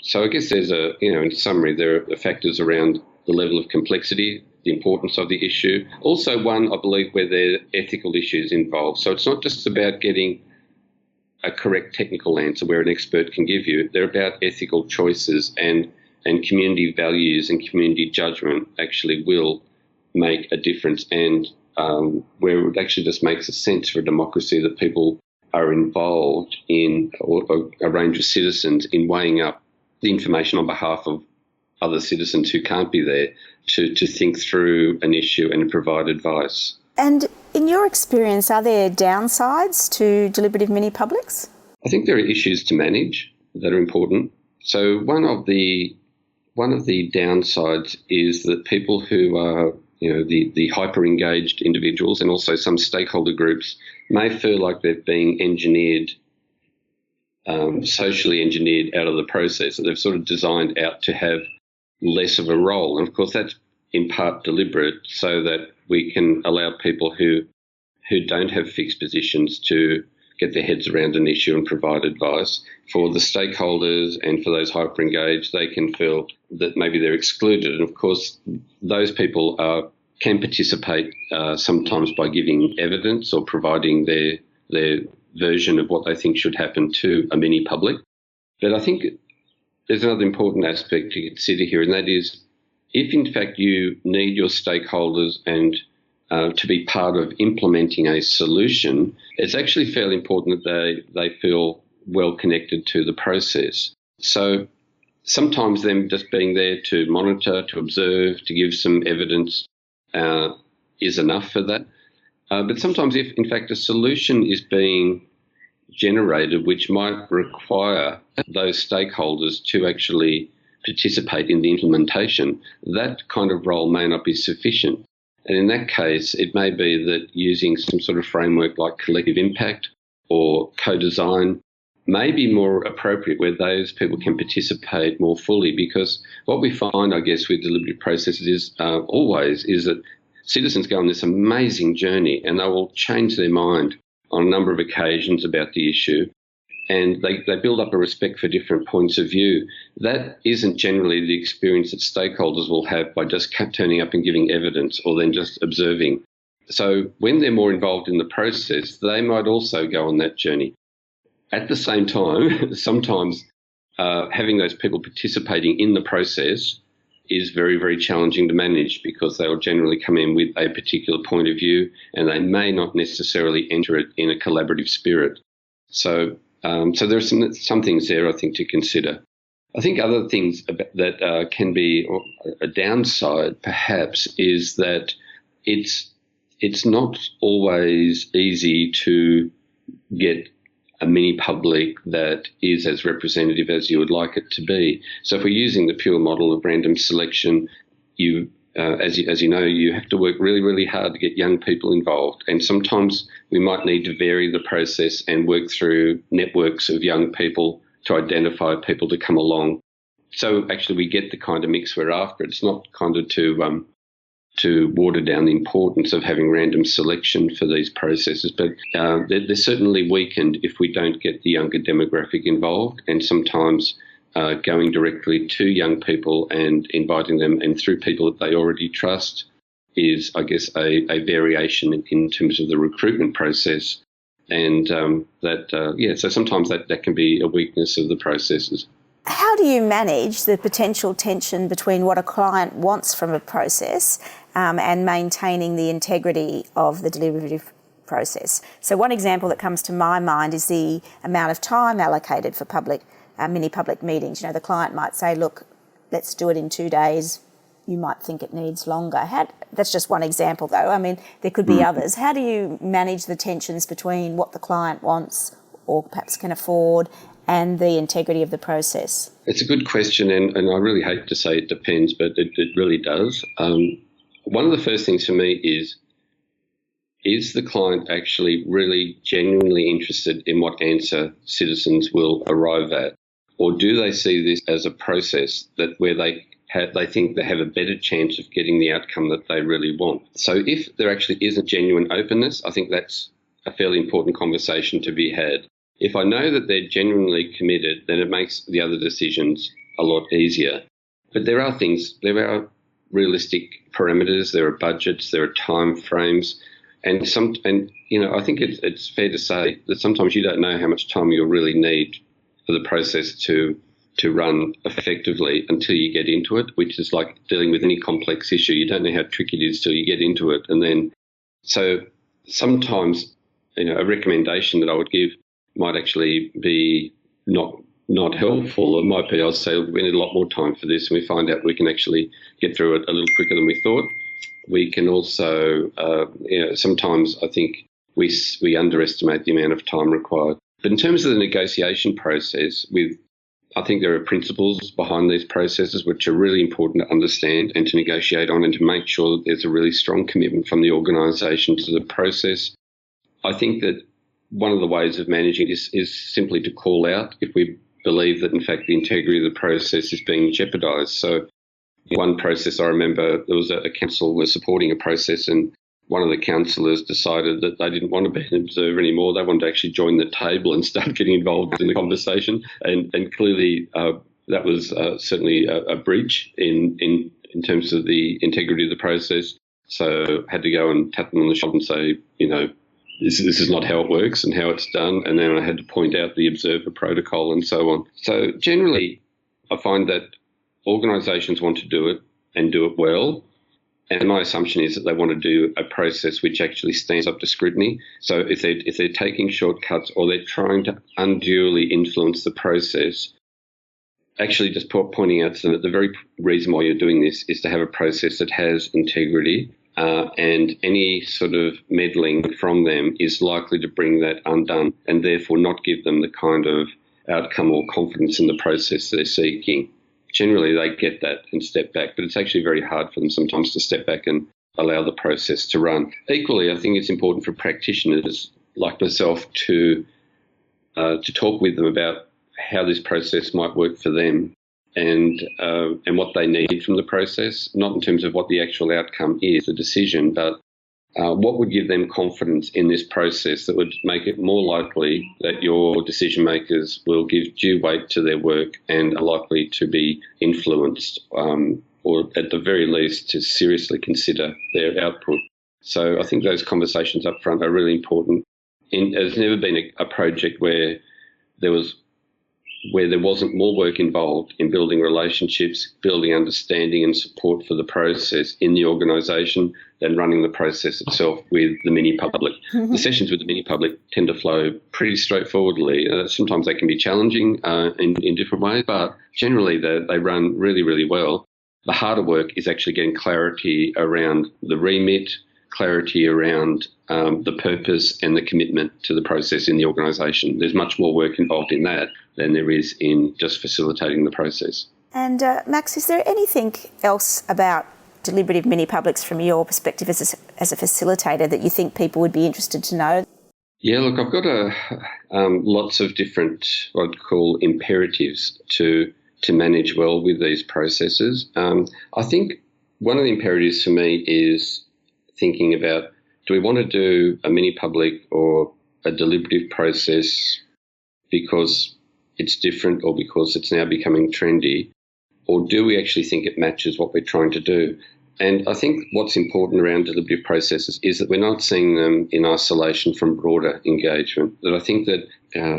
So I guess there's in summary, there are factors around the level of complexity, the importance of the issue. Also one, I believe, where there are ethical issues involved. So it's not just about getting a correct technical answer where an expert can give you. They're about ethical choices, and community values and community judgment actually will make a difference, and where it actually just makes a sense for democracy that people are involved in, or a range of citizens in weighing up the information on behalf of other citizens who can't be there to think through an issue and provide advice. And in your experience, are there downsides to deliberative mini-publics? I think there are issues to manage that are important. So one of the downsides is that people who are, the hyper-engaged individuals and also some stakeholder groups may feel like they're being engineered, socially engineered out of the process. So they've sort of designed out to have less of a role. And of course, that's in part deliberate so that we can allow people who don't have fixed positions to get their heads around an issue and provide advice. For the stakeholders and for those hyper-engaged, they can feel that maybe they're excluded. And of course, those people can participate sometimes by giving evidence or providing their version of what they think should happen to a mini-public. But I think there's another important aspect to consider here, and that is if in fact you need your stakeholders and to be part of implementing a solution, it's actually fairly important that they feel well connected to the process. So sometimes them just being there to monitor, to observe, to give some evidence is enough for that. But sometimes if in fact a solution is being generated which might require those stakeholders to actually participate in the implementation, that kind of role may not be sufficient. And in that case, it may be that using some sort of framework like collective impact or co-design may be more appropriate where those people can participate more fully, because what we find, I guess, with deliberative processes is that citizens go on this amazing journey and they will change their mind on a number of occasions about the issue, and they build up a respect for different points of view. That isn't generally the experience that stakeholders will have by just turning up and giving evidence or then just observing. So when they're more involved in the process, they might also go on that journey. At the same time, sometimes having those people participating in the process is very, very challenging to manage, because they will generally come in with a particular point of view and they may not necessarily enter it in a collaborative spirit. So there are some things there, I think, to consider. I think other things that can be a downside, perhaps, is that it's not always easy to get a mini-public that is as representative as you would like it to be. So if we're using the pure model of random selection, as you know, you have to work really, really hard to get young people involved. And sometimes we might need to vary the process and work through networks of young people to identify people to come along. So actually we get the kind of mix we're after. It's not kind of to water down the importance of having random selection for these processes, but they're certainly weakened if we don't get the younger demographic involved, and sometimes going directly to young people and inviting them and through people that they already trust is, I guess, a variation in terms of the recruitment process. And so sometimes that can be a weakness of the processes. How do you manage the potential tension between what a client wants from a process and maintaining the integrity of the deliberative process? So one example that comes to my mind is the amount of time allocated for mini-public meetings. The client might say, look, let's do it in 2 days. You might think it needs longer. That's just one example, though. I mean, there could be others. How do you manage the tensions between what the client wants or perhaps can afford and the integrity of the process? It's a good question, and I really hate to say it depends, but it really does. One of the first things for me is the client actually really genuinely interested in what answer citizens will arrive at? Or do they see this as a process where they think they have a better chance of getting the outcome that they really want? So if there actually isn't genuine openness, I think that's a fairly important conversation to be had. If I know that they're genuinely committed, then it makes the other decisions a lot easier. But there are realistic parameters, there are budgets, there are time frames, and I think it's fair to say that sometimes you don't know how much time you'll really need for the process to run effectively until you get into it, which is like dealing with any complex issue. You don't know how tricky it is till you get into it. And then, so sometimes, a recommendation that I would give might actually be not not helpful. It might be, I'll say, we need a lot more time for this, and we find out we can actually get through it a little quicker than we thought. We can also, sometimes I think we underestimate the amount of time required. But in terms of the negotiation process, I think there are principles behind these processes which are really important to understand and to negotiate on, and to make sure that there's a really strong commitment from the organisation to the process. I think that one of the ways of managing this is simply to call out if we believe that, in fact, the integrity of the process is being jeopardised. So one process I remember, there was a council was supporting a process, and one of the councillors decided that they didn't want to be an observer anymore. They wanted to actually join the table and start getting involved in the conversation. And clearly that was certainly a breach in terms of the integrity of the process. So had to go and tap them on the shoulder and say, this is not how it works and how it's done. And then I had to point out the observer protocol and so on. So generally, I find that organisations want to do it and do it well. And my assumption is that they want to do a process which actually stands up to scrutiny. So if they're taking shortcuts or they're trying to unduly influence the process, actually just pointing out to them that the very reason why you're doing this is to have a process that has integrity, and any sort of meddling from them is likely to bring that undone, and therefore not give them the kind of outcome or confidence in the process they're seeking. Generally, they get that and step back, but it's actually very hard for them sometimes to step back and allow the process to run. Equally, I think it's important for practitioners like myself to talk with them about how this process might work for them and what they need from the process, not in terms of what the actual outcome is, the decision, but what would give them confidence in this process that would make it more likely that your decision makers will give due weight to their work and are likely to be influenced, or at the very least to seriously consider their output. So I think those conversations up front are really important. There's never been a project where there wasn't more work involved in building relationships, building understanding and support for the process in the organisation than running the process itself with the mini public. The sessions with the mini public tend to flow pretty straightforwardly. Sometimes they can be challenging in different ways, but generally they run really, really well. The harder work is actually getting clarity around the remit, clarity around the purpose and the commitment to the process in the organisation. There's much more work involved in that than there is in just facilitating the process. And Max, is there anything else about deliberative mini-publics from your perspective as a facilitator that you think people would be interested to know? Yeah, look, I've got lots of different what I'd call imperatives to manage well with these processes. I think one of the imperatives for me is thinking about, do we want to do a mini-public or a deliberative process because it's different or because it's now becoming trendy, or do we actually think it matches what we're trying to do? And I think what's important around deliberative processes is that we're not seeing them in isolation from broader engagement. That I think that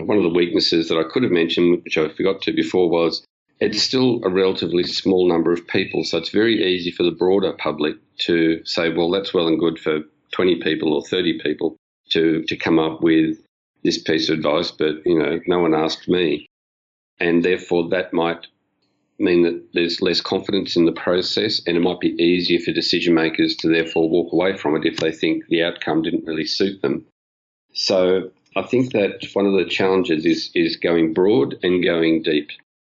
one of the weaknesses that I could have mentioned, which I forgot to before, was it's still a relatively small number of people. So it's very easy for the broader public to say, well, that's well and good for 20 people or 30 people to come up with this piece of advice, but, no one asked me. And therefore that might mean that there's less confidence in the process, and it might be easier for decision makers to therefore walk away from it if they think the outcome didn't really suit them. So I think that one of the challenges is going broad and going deep.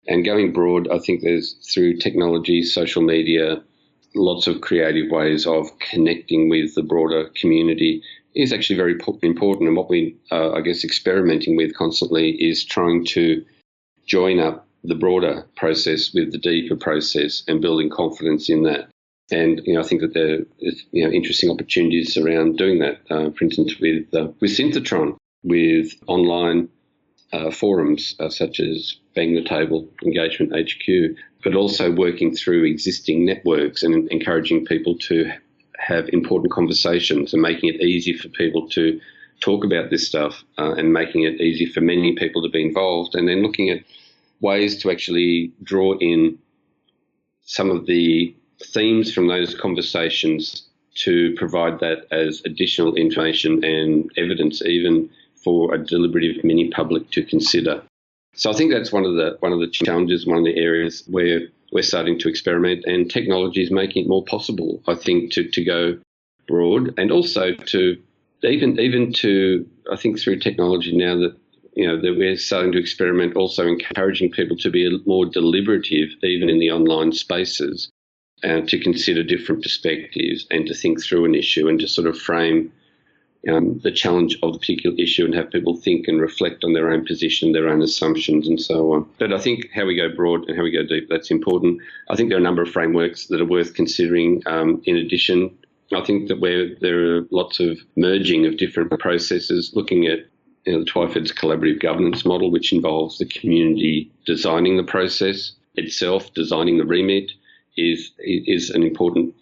And going broad, I think there's, through technology, social media, lots of creative ways of connecting with the broader community is actually very important. And what we are, experimenting with constantly is trying to join up the broader process with the deeper process and building confidence in that. And, I think that there is, interesting opportunities around doing that, for instance, with Synthetron, with online forums such as Bang the Table, Engagement HQ, but also working through existing networks and encouraging people to have important conversations and making it easy for people to talk about this stuff and making it easy for many people to be involved, and then looking at ways to actually draw in some of the themes from those conversations to provide that as additional information and evidence even for a deliberative mini-public to consider. So I think that's one of the challenges, one of the areas where we're starting to experiment, and technology is making it more possible, I think, to go broad, and also to even to, I think, through technology now that, that we're starting to experiment, also encouraging people to be more deliberative, even in the online spaces, to consider different perspectives and to think through an issue and to sort of frame the challenge of the particular issue and have people think and reflect on their own position, their own assumptions and so on. But I think how we go broad and how we go deep, that's important. I think there are a number of frameworks that are worth considering. In addition, I think that where there are lots of merging of different processes, looking at the Twyford's collaborative governance model, which involves the community designing the process itself, designing the remit, is an important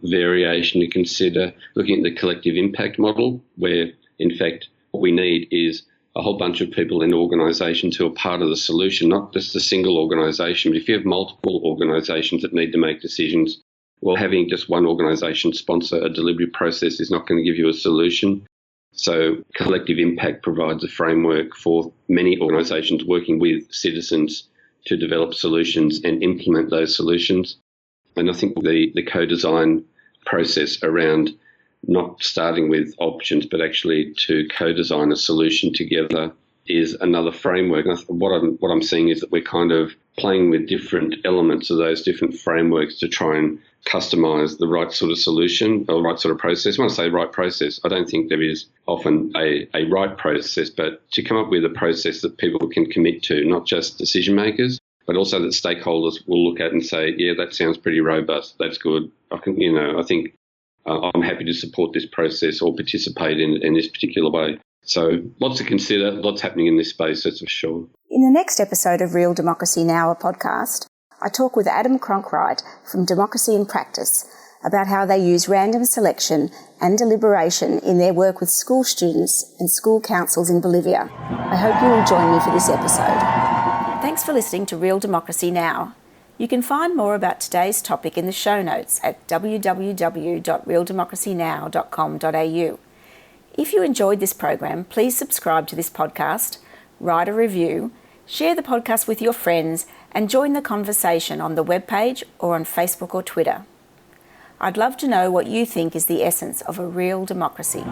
variation to consider. Looking at the collective impact model, where in fact what we need is a whole bunch of people in organisations who are part of the solution, not just a single organisation. But if you have multiple organisations that need to make decisions, well, having just one organisation sponsor a deliberative process is not going to give you a solution. So collective impact provides a framework for many organisations working with citizens to develop solutions and implement those solutions. And I think the co-design process around not starting with options but actually to co-design a solution together is another framework. And what I'm seeing is that we're kind of playing with different elements of those different frameworks to try and customise the right sort of solution or right sort of process. When I say right process, I don't think there is often a right process, but to come up with a process that people can commit to, not just decision makers, but also that stakeholders will look at and say, yeah, that sounds pretty robust. That's good. I think I'm happy to support this process or participate in this particular way. So lots to consider, lots happening in this space, that's for sure. In the next episode of Real Democracy Now, a podcast, I talk with Adam Cronkright from Democracy in Practice about how they use random selection and deliberation in their work with school students and school councils in Bolivia. I hope you will join me for this episode. Thanks for listening to Real Democracy Now. You can find more about today's topic in the show notes at www.realdemocracynow.com.au. If you enjoyed this program, please subscribe to this podcast, write a review, share the podcast with your friends, and join the conversation on the webpage or on Facebook or Twitter. I'd love to know what you think is the essence of a real democracy.